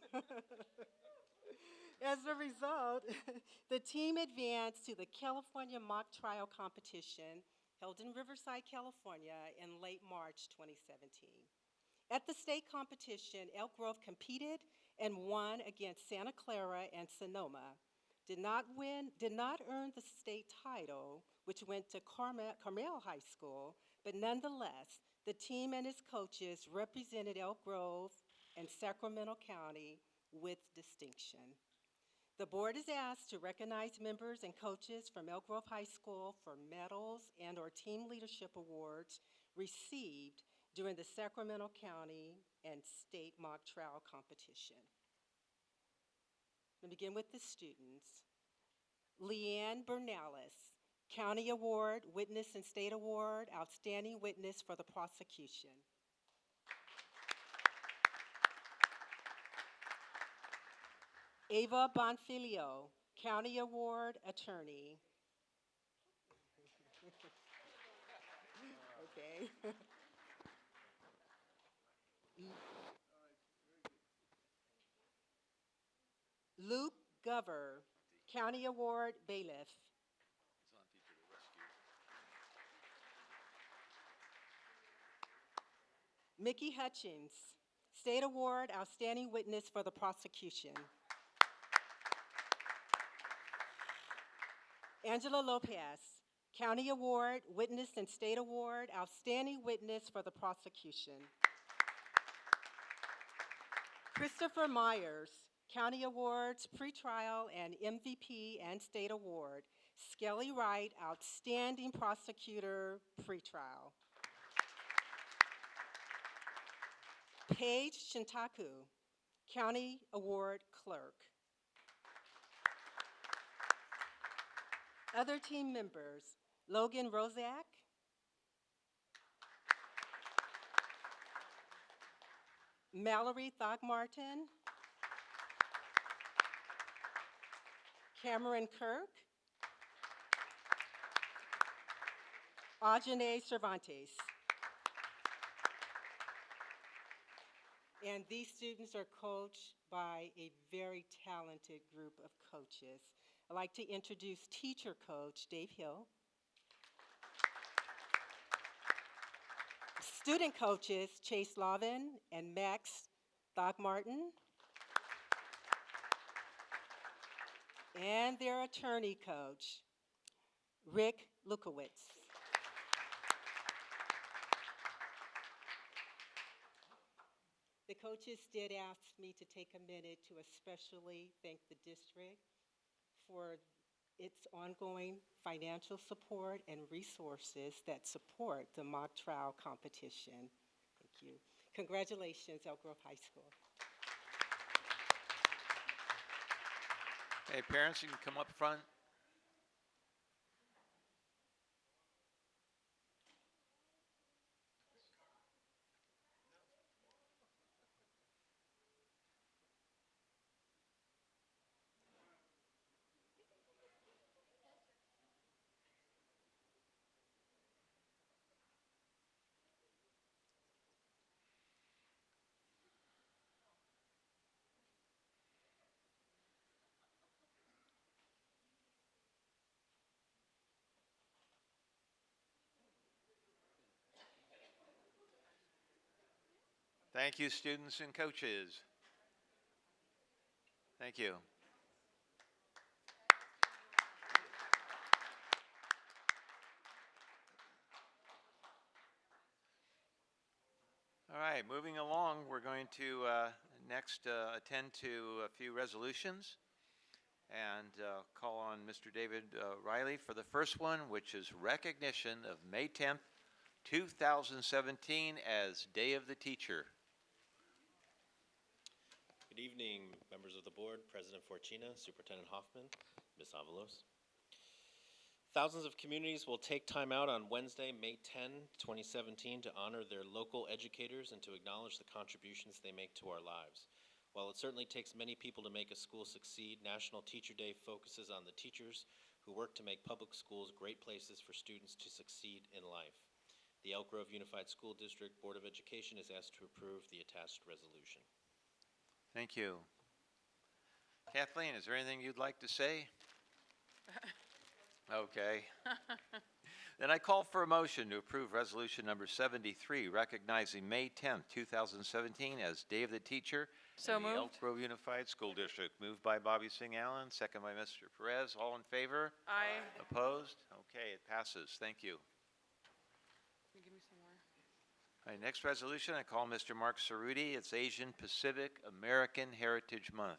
the team advanced to the California Mock Trial Competition held in Riverside, California in late March 2017. At the state competition, Elk Grove competed and won against Santa Clara and Sonoma. Did not earn the state title, which went to Carmel High School, but nonetheless, the team and its coaches represented Elk Grove and Sacramento County with distinction. The board is asked to recognize members and coaches from Elk Grove High School for medals and/or team leadership awards received during the Sacramento County and State Mock Trial Competition. Let me begin with the students. Leanne Bernalis, County Award, Witness and State Award, Outstanding Witness for the Prosecution. Ava Bonfilio, County Award, Attorney. Okay. Luke Gover, County Award, Bailiff. Mickey Hutchins, State Award, Outstanding Witness for the Prosecution. Angela Lopez, County Award, Witness and State Award, Outstanding Witness for the Prosecution. Christopher Myers, County Awards, Pretrial, and MVP and State Award. Skelly Wright, Outstanding Prosecutor, Pretrial. Paige Shintaku, County Award Clerk. Other team members, Logan Rozak, Mallory Thogmartin, Cameron Kirk, Ajane Cervantes. And these students are coached by a very talented group of coaches. I'd like to introduce teacher coach Dave Hill. Student coaches Chase Lavin and Max Thogmartin. And their attorney coach, Rick Lukowitz. The coaches did ask me to take a minute to especially thank the district for its ongoing financial support and resources that support the mock trial competition. Thank you. Congratulations, Elk Grove High School. Hey, parents, you can come up front. Thank you, students and coaches. Thank you. All right, moving along, we're going to next attend to a few resolutions and call on Mr. David Riley for the first one, which is recognition of May 10th, 2017 as Day of the Teacher. Good evening, members of the board, President Forcina, Superintendent Hoffman, Ms. Avalos. Thousands of communities will take time out on Wednesday, May 10, 2017 to honor their local educators and to acknowledge the contributions they make to our lives. While it certainly takes many people to make a school succeed, National Teacher Day focuses on the teachers who work to make public schools great places for students to succeed in life. The Elk Grove Unified School District Board of Education is asked to approve the attached resolution. Thank you. Kathleen, is there anything you'd like to say? Okay. Then I call for a motion to approve resolution number 73, recognizing May 10th, 2017 as Day of the Teacher So in the Elk moved. Grove Unified School District. Moved by Bobby Singh Allen, second by Mr. Perez. All in favor? Aye. Opposed? Okay, it passes. Thank you. Can you give me some more? All right, next resolution, I call Mr. Mark Cerruti. It's Asian Pacific American Heritage Month.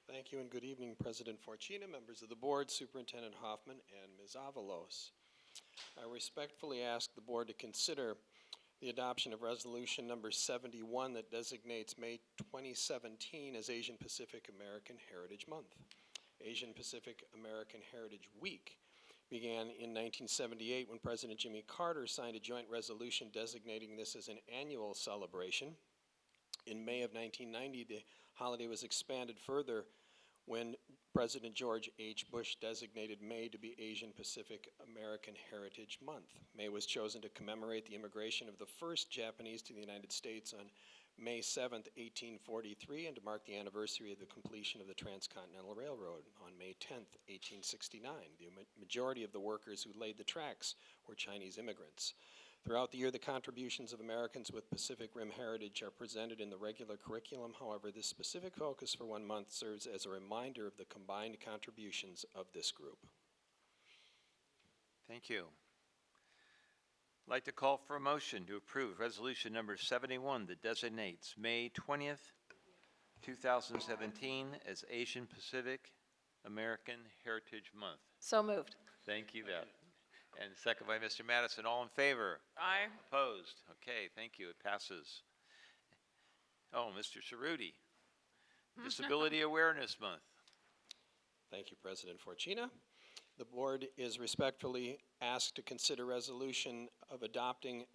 Thank you and good evening, President Forcina, members of the board, Superintendent Hoffman, and Ms. Avalos. I respectfully ask the board to consider the adoption of resolution number 71 that designates May 2017 as Asian Pacific American Heritage Month. Asian Pacific American Heritage Week began in 1978 when President Jimmy Carter signed a joint resolution designating this as an annual celebration. In May of 1990, the holiday was expanded further when President George H. Bush designated May to be Asian Pacific American Heritage Month. May was chosen to commemorate the immigration of the first Japanese to the United States on May 7, 1843, and to mark the anniversary of the completion of the Transcontinental Railroad on May 10, 1869. The majority of the workers who laid the tracks were Chinese immigrants. Throughout the year, the contributions of Americans with Pacific Rim heritage are presented in the regular curriculum. However, this specific focus for 1 month serves as a reminder of the combined contributions of this group. Thank you. I'd like to call for a motion to approve resolution number 71 that designates May 20th 2017 as Asian Pacific American Heritage Month. So moved. Thank you, Beth. And second by Mr. Madison. All in favor? Aye. Opposed? Okay, thank you. It passes. Oh, Mr. Cerruti, Disability Awareness Month. Thank you, President Forcina. The board is respectfully asked to consider resolution of adopting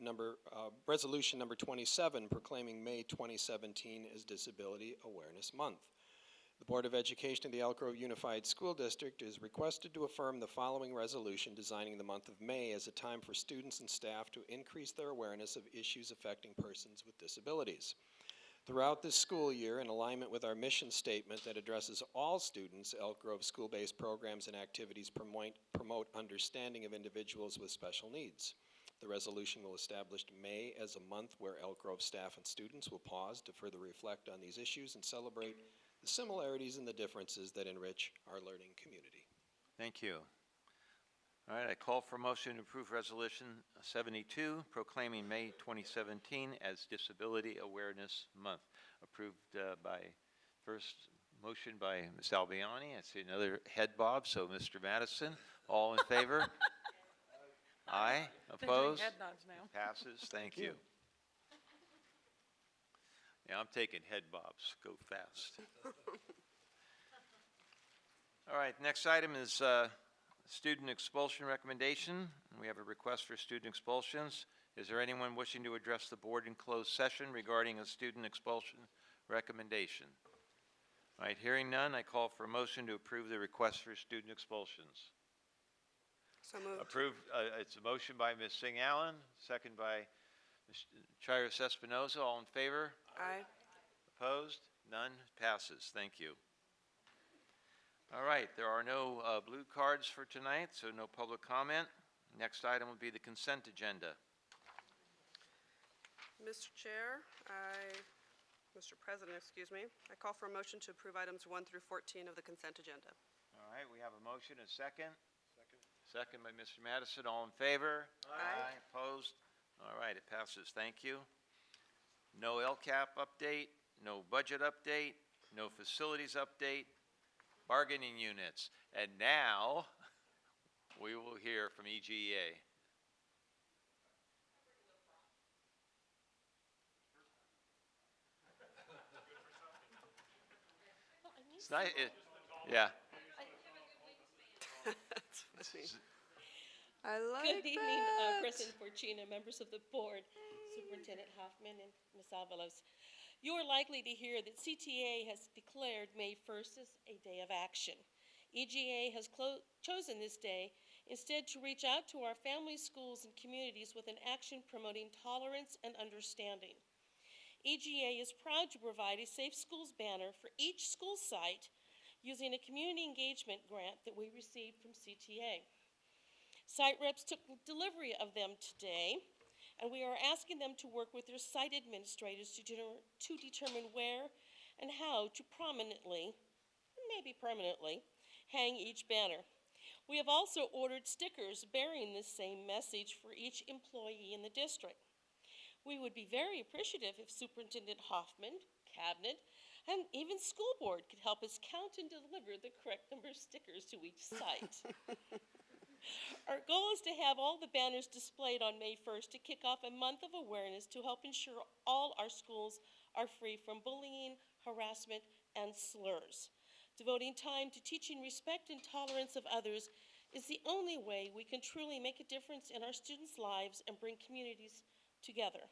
resolution number 27, proclaiming May 2017 as Disability Awareness Month. The Board of Education of the Elk Grove Unified School District is requested to affirm the following resolution designing the month of May as a time for students and staff to increase their awareness of issues affecting persons with disabilities. Throughout this school year, in alignment with our mission statement that addresses all students, Elk Grove school-based programs and activities promote understanding of individuals with special needs. The resolution will establish May as a month where Elk Grove staff and students will pause to further reflect on these issues and celebrate the similarities and the differences that enrich our learning community. Thank you. All right, I call for a motion to approve Resolution 72, proclaiming May 2017 as Disability Awareness Month. Approved by, first motion by Ms. Albiani. I see another head bob, so Mr. Madison. All in favor? Aye. They're doing Opposed? head nods now. Passes. Thank you. Yeah, I'm taking head bobs. Go fast. All right, next item is student expulsion recommendation. We have a request for student expulsions. Is there anyone wishing to address the board in closed session regarding a student expulsion recommendation? All right, hearing none, I call for a motion to approve the request for student expulsions. So moved. Approved. It's a motion by Ms. Singh Allen, second by Ms. Chairos Espinoza. All in favor? Aye. Opposed? None. Passes. Thank you. All right, there are no blue cards for tonight, so no public comment. Next item will be the consent agenda. Mr. Chair, Mr. President, excuse me, I call for a motion to approve items 1 through 14 of the consent agenda. All right, we have a motion, a second. Second by Mr. Madison. All in favor? Aye. Opposed? All right, it passes. Thank you. No LCAP update, no budget update, no facilities update, bargaining units. And now we will hear from E EGEA. It's nice. Yeah. That's funny. I like Good evening, that. President Forcina, members of the board, Superintendent Hoffman, and Ms. Avalos. You are likely to hear that CTA has declared May 1st as a day of action. EGA has chosen this day instead to reach out to our families, schools, and communities with an action promoting tolerance and understanding. EGA is proud to provide a Safe Schools banner for each school site using a community engagement grant that we received from CTA. Site reps took delivery of them today, and we are asking them to work with their site administrators to determine where and how to prominently, maybe permanently, hang each banner. We have also ordered stickers bearing the same message for each employee in the district. We would be very appreciative if Superintendent Hoffman, Cabinet, and even school board could help us count and deliver the correct number of stickers to each site. Our goal is to have all the banners displayed on May 1st to kick off a month of awareness to help ensure all our schools are free from bullying, harassment, and slurs. Devoting time to teaching respect and tolerance of others is the only way we can truly make a difference in our students' lives and bring communities together.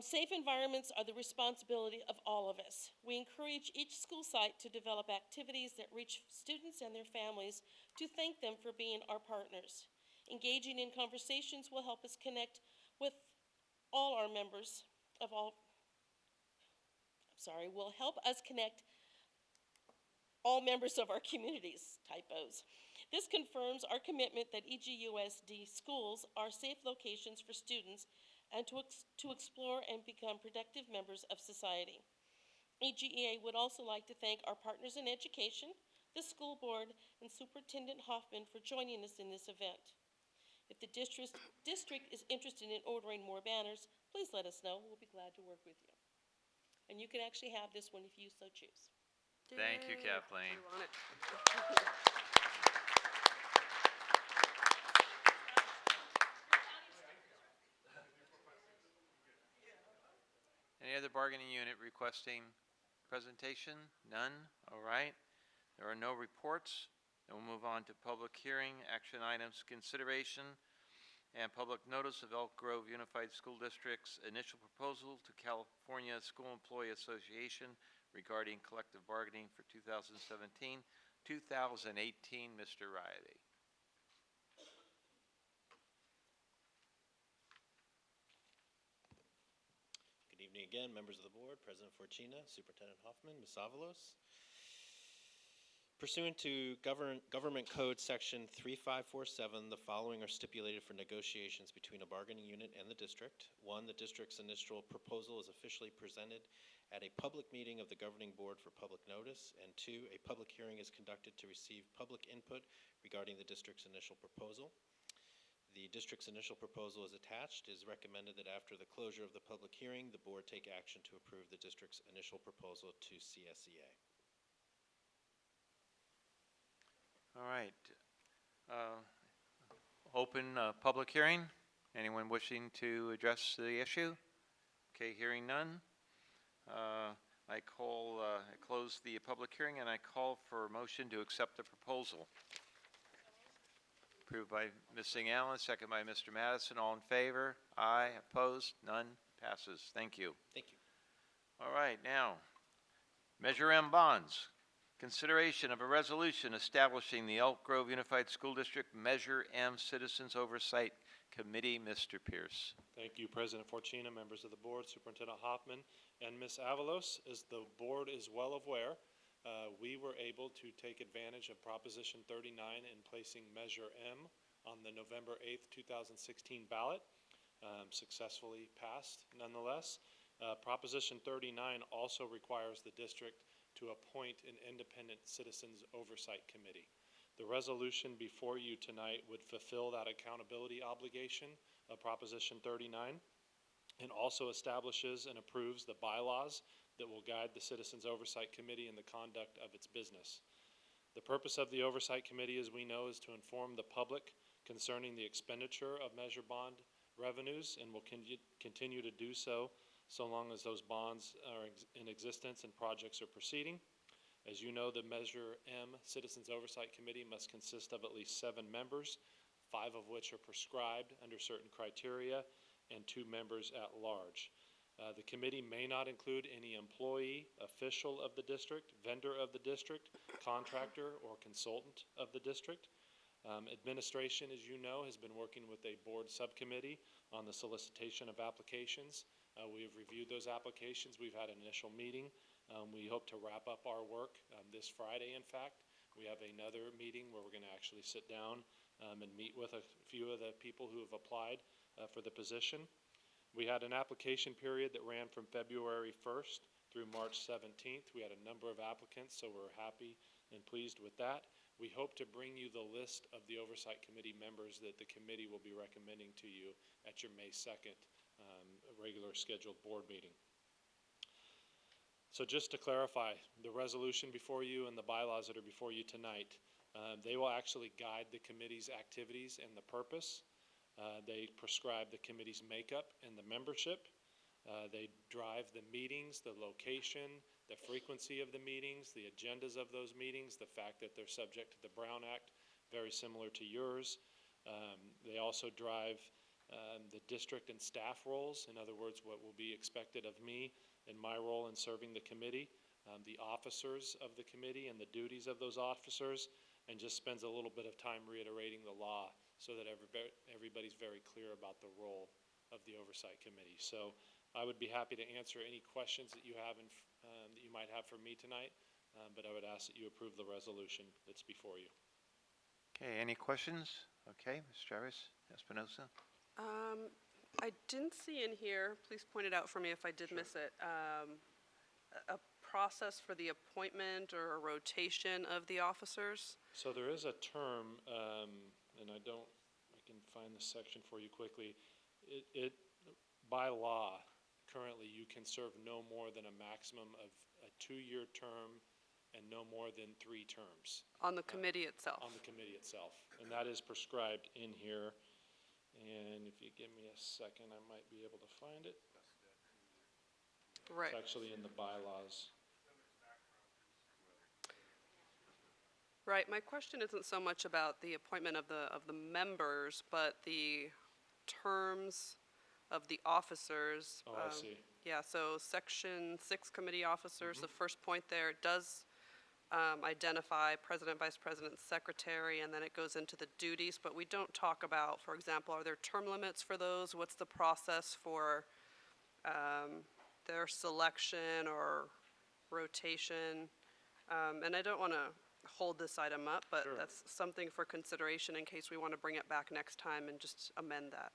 Safe environments are the responsibility of all of us. We encourage each school site to develop activities that reach students and their families to thank them for being our partners. Engaging in conversations will help us connect with all our members of all, will help us connect all members of our communities, typos. This confirms our commitment that EGUSD schools are safe locations for students and to explore and become productive members of society. EGEA would also like to thank our partners in education, the school board, and Superintendent Hoffman for joining us in this event. If the district is interested in ordering more banners, please let us know. We'll be glad to work with you. and you can actually have this one if you so choose. Thank you, Yay. Kathleen. We want it. Any other bargaining unit requesting presentation? None? All right. There are no reports. Then we'll move on to public hearing, action items, consideration, and public notice of Elk Grove Unified School District's initial proposal to California School Employee Association regarding collective bargaining for 2017-2018. Mr. Riley. Good evening again, members of the board, President Forcina, Superintendent Hoffman, Ms. Avalos. Pursuant to Government Code Section 3547, the following are stipulated for negotiations between a bargaining unit and the district. 1, the district's initial proposal is officially presented at a public meeting of the governing board for public notice. And 2, a public hearing is conducted to receive public input regarding the district's initial proposal. The district's initial proposal is attached. It is recommended that after the closure of the public hearing, the board take action to approve the district's initial proposal to CSEA. All right. Open public hearing. Anyone wishing to address the issue? Okay, hearing none. I close the public hearing and I call for a motion to accept the proposal. Approved by Ms. Singh Allen, second by Mr. Madison. All in favor? Aye. Opposed? None. Passes. Thank you. Thank you. All right, now, Measure M bonds. Consideration of a resolution establishing the Elk Grove Unified School District Measure M Citizens Oversight Committee. Mr. Pierce. Thank you, President Forcina, members of the board, Superintendent Hoffman, and Ms. Avalos. As the board is well aware, we were able to take advantage of Proposition 39 in placing Measure M on the November 8th, 2016 ballot. Successfully passed nonetheless. Proposition 39 also requires the district to appoint an independent citizens oversight committee. The resolution before you tonight would fulfill that accountability obligation of Proposition 39 and also establishes and approves the bylaws that will guide the Citizens Oversight Committee in the conduct of its business. The purpose of the Oversight Committee, as we know, is to inform the public concerning the expenditure of Measure Bond revenues and will continue to do so long as those bonds are in existence and projects are proceeding. As you know, the Measure M Citizens Oversight Committee must consist of at least 7 members, 5 of which are prescribed under certain criteria, and 2 members at large. The committee may not include any employee, official of the district, vendor of the district, contractor, or consultant of the district. Administration, as you know, has been working with a board subcommittee on the solicitation of applications. We have reviewed those applications. We've had an initial meeting. We hope to wrap up our work this Friday, in fact. We have another meeting where we're going to actually sit down and meet with a few of the people who have applied for the position. We had an application period that ran from February 1st through March 17th. We had a number of applicants, so we're happy and pleased with that. We hope to bring you the list of the Oversight Committee members that the committee will be recommending to you at your May 2nd regular scheduled board meeting. So just to clarify, the resolution before you and the bylaws that are before you tonight, they will actually guide the committee's activities and the purpose. They prescribe the committee's makeup and the membership. They drive the meetings, the location, the frequency of the meetings, the agendas of those meetings, the fact that they're subject to the Brown Act, very similar to yours. They also drive the district and staff roles, in other words, what will be expected of me in my role in serving the committee, the officers of the committee and the duties of those officers, and just spends a little bit of time reiterating the law so that everybody's very clear about the role of the Oversight Committee. So I would be happy to answer any questions that you have that you might have for me tonight, but I would ask that you approve the resolution that's before you. Okay, any questions? Okay, Ms. Jarvis, Espinoza. I didn't see in here, please point it out for me if I did miss it, a process for the appointment or a rotation of the officers? So there is a term, and I can find the section for you quickly. It by law, currently you can serve no more than a maximum of a 2-year term and no more than 3 terms. On the committee itself. On the committee itself. And that is prescribed in here. And if you give me a second, I might be able to find it. Right. It's actually in the bylaws. Right. My question isn't so much about the appointment of the members, but the terms of the officers. Oh, I see. Yeah, so Section 6 committee officers, the first point there, it does identify president, vice president, secretary, and then it goes into the duties, but we don't talk about, for example, are there term limits for those? What's the process for their selection or rotation? And I don't want to hold this item up, but Sure. that's something for consideration in case we want to bring it back next time and just amend that.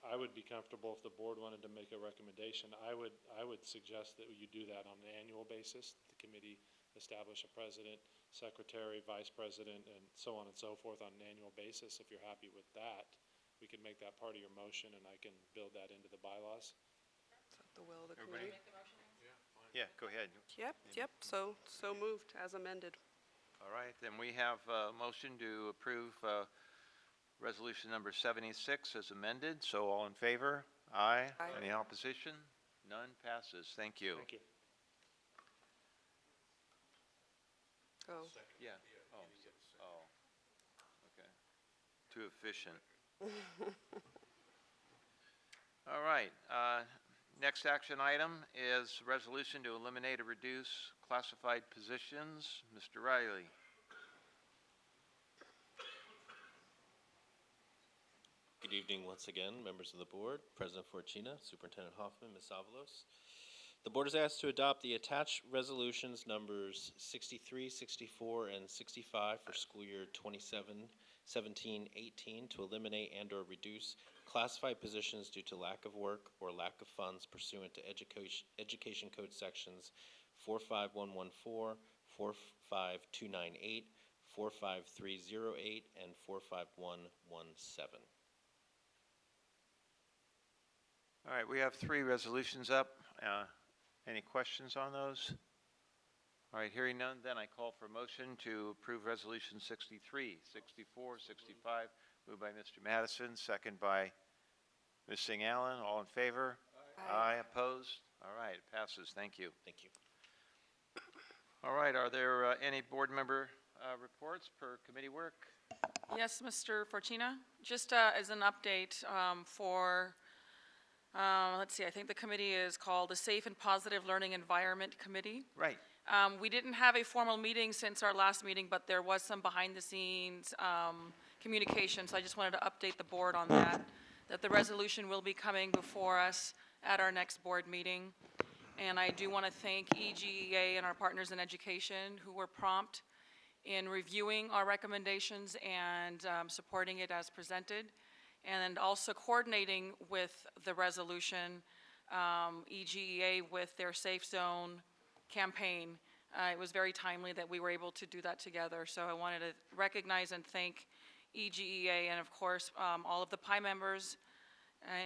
I would be comfortable if the board wanted to make a recommendation. I would suggest that you do that on an annual basis. The committee establish a president, secretary, vice president, and so on and so forth on an annual basis. If you're happy with that, we can make that part of your motion, and I can build that into the bylaws. Is that the will of the Everybody? committee? Yeah, go ahead. Yep, so moved as amended. All right, then we have a motion to approve resolution number 76 as amended. So all in favor? Aye. Aye. Any opposition? None passes. Thank you. Thank you. Oh. Yeah. Oh. Okay. Too efficient. All right. Next action item is resolution to eliminate or reduce classified positions. Mr. Riley. Good evening once again, members of the board, President Forcina, Superintendent Hoffman, Ms. Avalos. The board is asked to adopt the attached resolutions numbers 63, 64, and 65 for school year 2017-18 to eliminate and or reduce classified positions due to lack of work or lack of funds pursuant to Education Code sections 45114, 45298, 45308, and 45117. All right, we have 3 resolutions up. Any questions on those? All right, hearing none, then I call for a motion to approve resolution 63, 64, 65. Moved by Mr. Madison, second by Ms. Singh Allen. All in favor? Aye. Opposed? All right, it passes. Thank you. Thank you. All right, are there any board member reports per committee work? Yes, Mr. Forcina. Just as an update for, let's see, I think the committee is called the Safe and Positive Learning Environment Committee. Right. We didn't have a formal meeting since our last meeting, but there was some behind-the-scenes communication, so I just wanted to update the board on that the resolution will be coming before us at our next board meeting. And I do want to thank EGEA and our partners in education who were prompt in reviewing our recommendations and supporting it as presented, and also coordinating with the resolution, EGEA with their Safe Zone campaign. It was very timely that we were able to do that together, so I wanted to recognize and thank EGEA and, of course, all of the PI members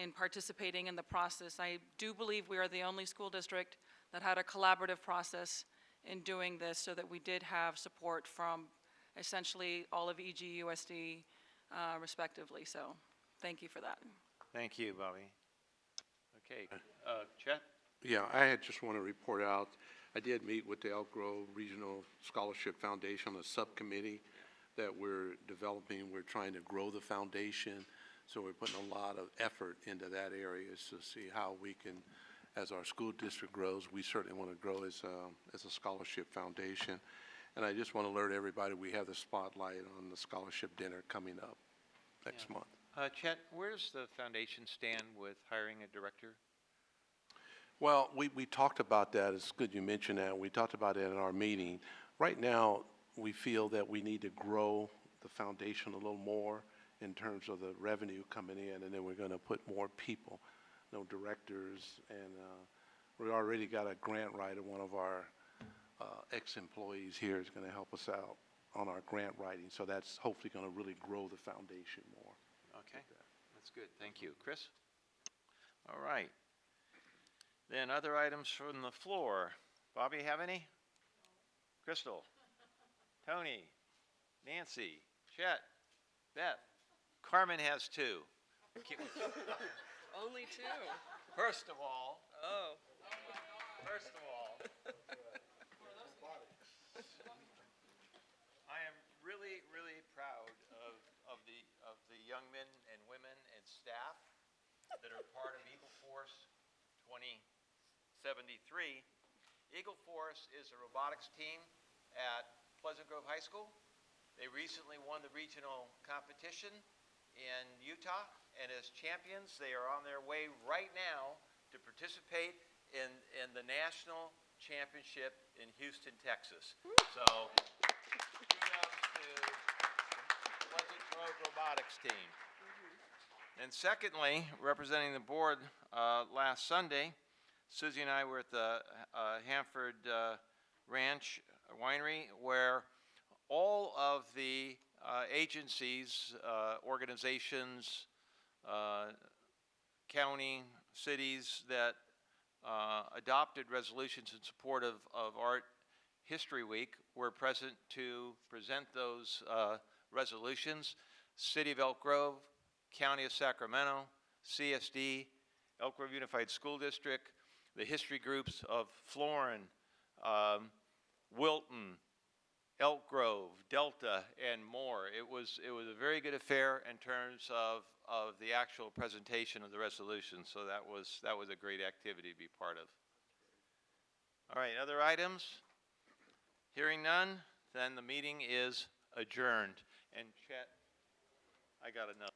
in participating in the process. I do believe we are the only school district that had a collaborative process in doing this, so that we did have support from essentially all of EGUSD respectively. So thank you for that. Thank you, Bobby. Okay, Chet? Yeah, I just want to report out, I did meet with the Elk Grove Regional Scholarship Foundation, a subcommittee that we're developing. We're trying to grow the foundation, so we're putting a lot of effort into that area to see how we can, as our school district grows, we certainly want to grow as a scholarship foundation. And I just want to alert everybody, we have the spotlight on the scholarship dinner coming up next month. Chet, where does the foundation stand with hiring a director? Well, we talked about that. It's good you mentioned that. We talked about it in our meeting. Right now, we feel that we need to grow the foundation a little more in terms of the revenue coming in, and then we're going to put more people, directors, and we already got a grant writer. One of our ex-employees here is going to help us out on our grant writing, so that's hopefully going to really grow the foundation more. Okay, that's good. Thank you. Chris? All right. Then other items from the floor. Bobby, have any? Crystal? Tony? Nancy? Chet? Beth? Carmen has two. Only two. First of all, Oh. I am really, really proud of the young men and women and staff that are part of Eagle Force 2073. Eagle Force is a robotics team at Pleasant Grove High School. They recently won the regional competition in Utah, and as champions, they are on their way right now to participate in the national championship in Houston, Texas. So, kudos to the Pleasant Grove Robotics team. And secondly, representing the board last Sunday, Susie and I were at the Hanford Ranch Winery, where all of the agencies, organizations, county, cities that adopted resolutions in support of Art History Week were present to present those resolutions. City of Elk Grove, County of Sacramento, CSD, Elk Grove Unified School District, the history groups of Florin, Wilton, Elk Grove, Delta, and more. It was a very good affair in terms of the actual presentation of the resolution. So that was a great activity to be part of. All right, other items? Hearing none, then the meeting is adjourned. And Chet, I got another.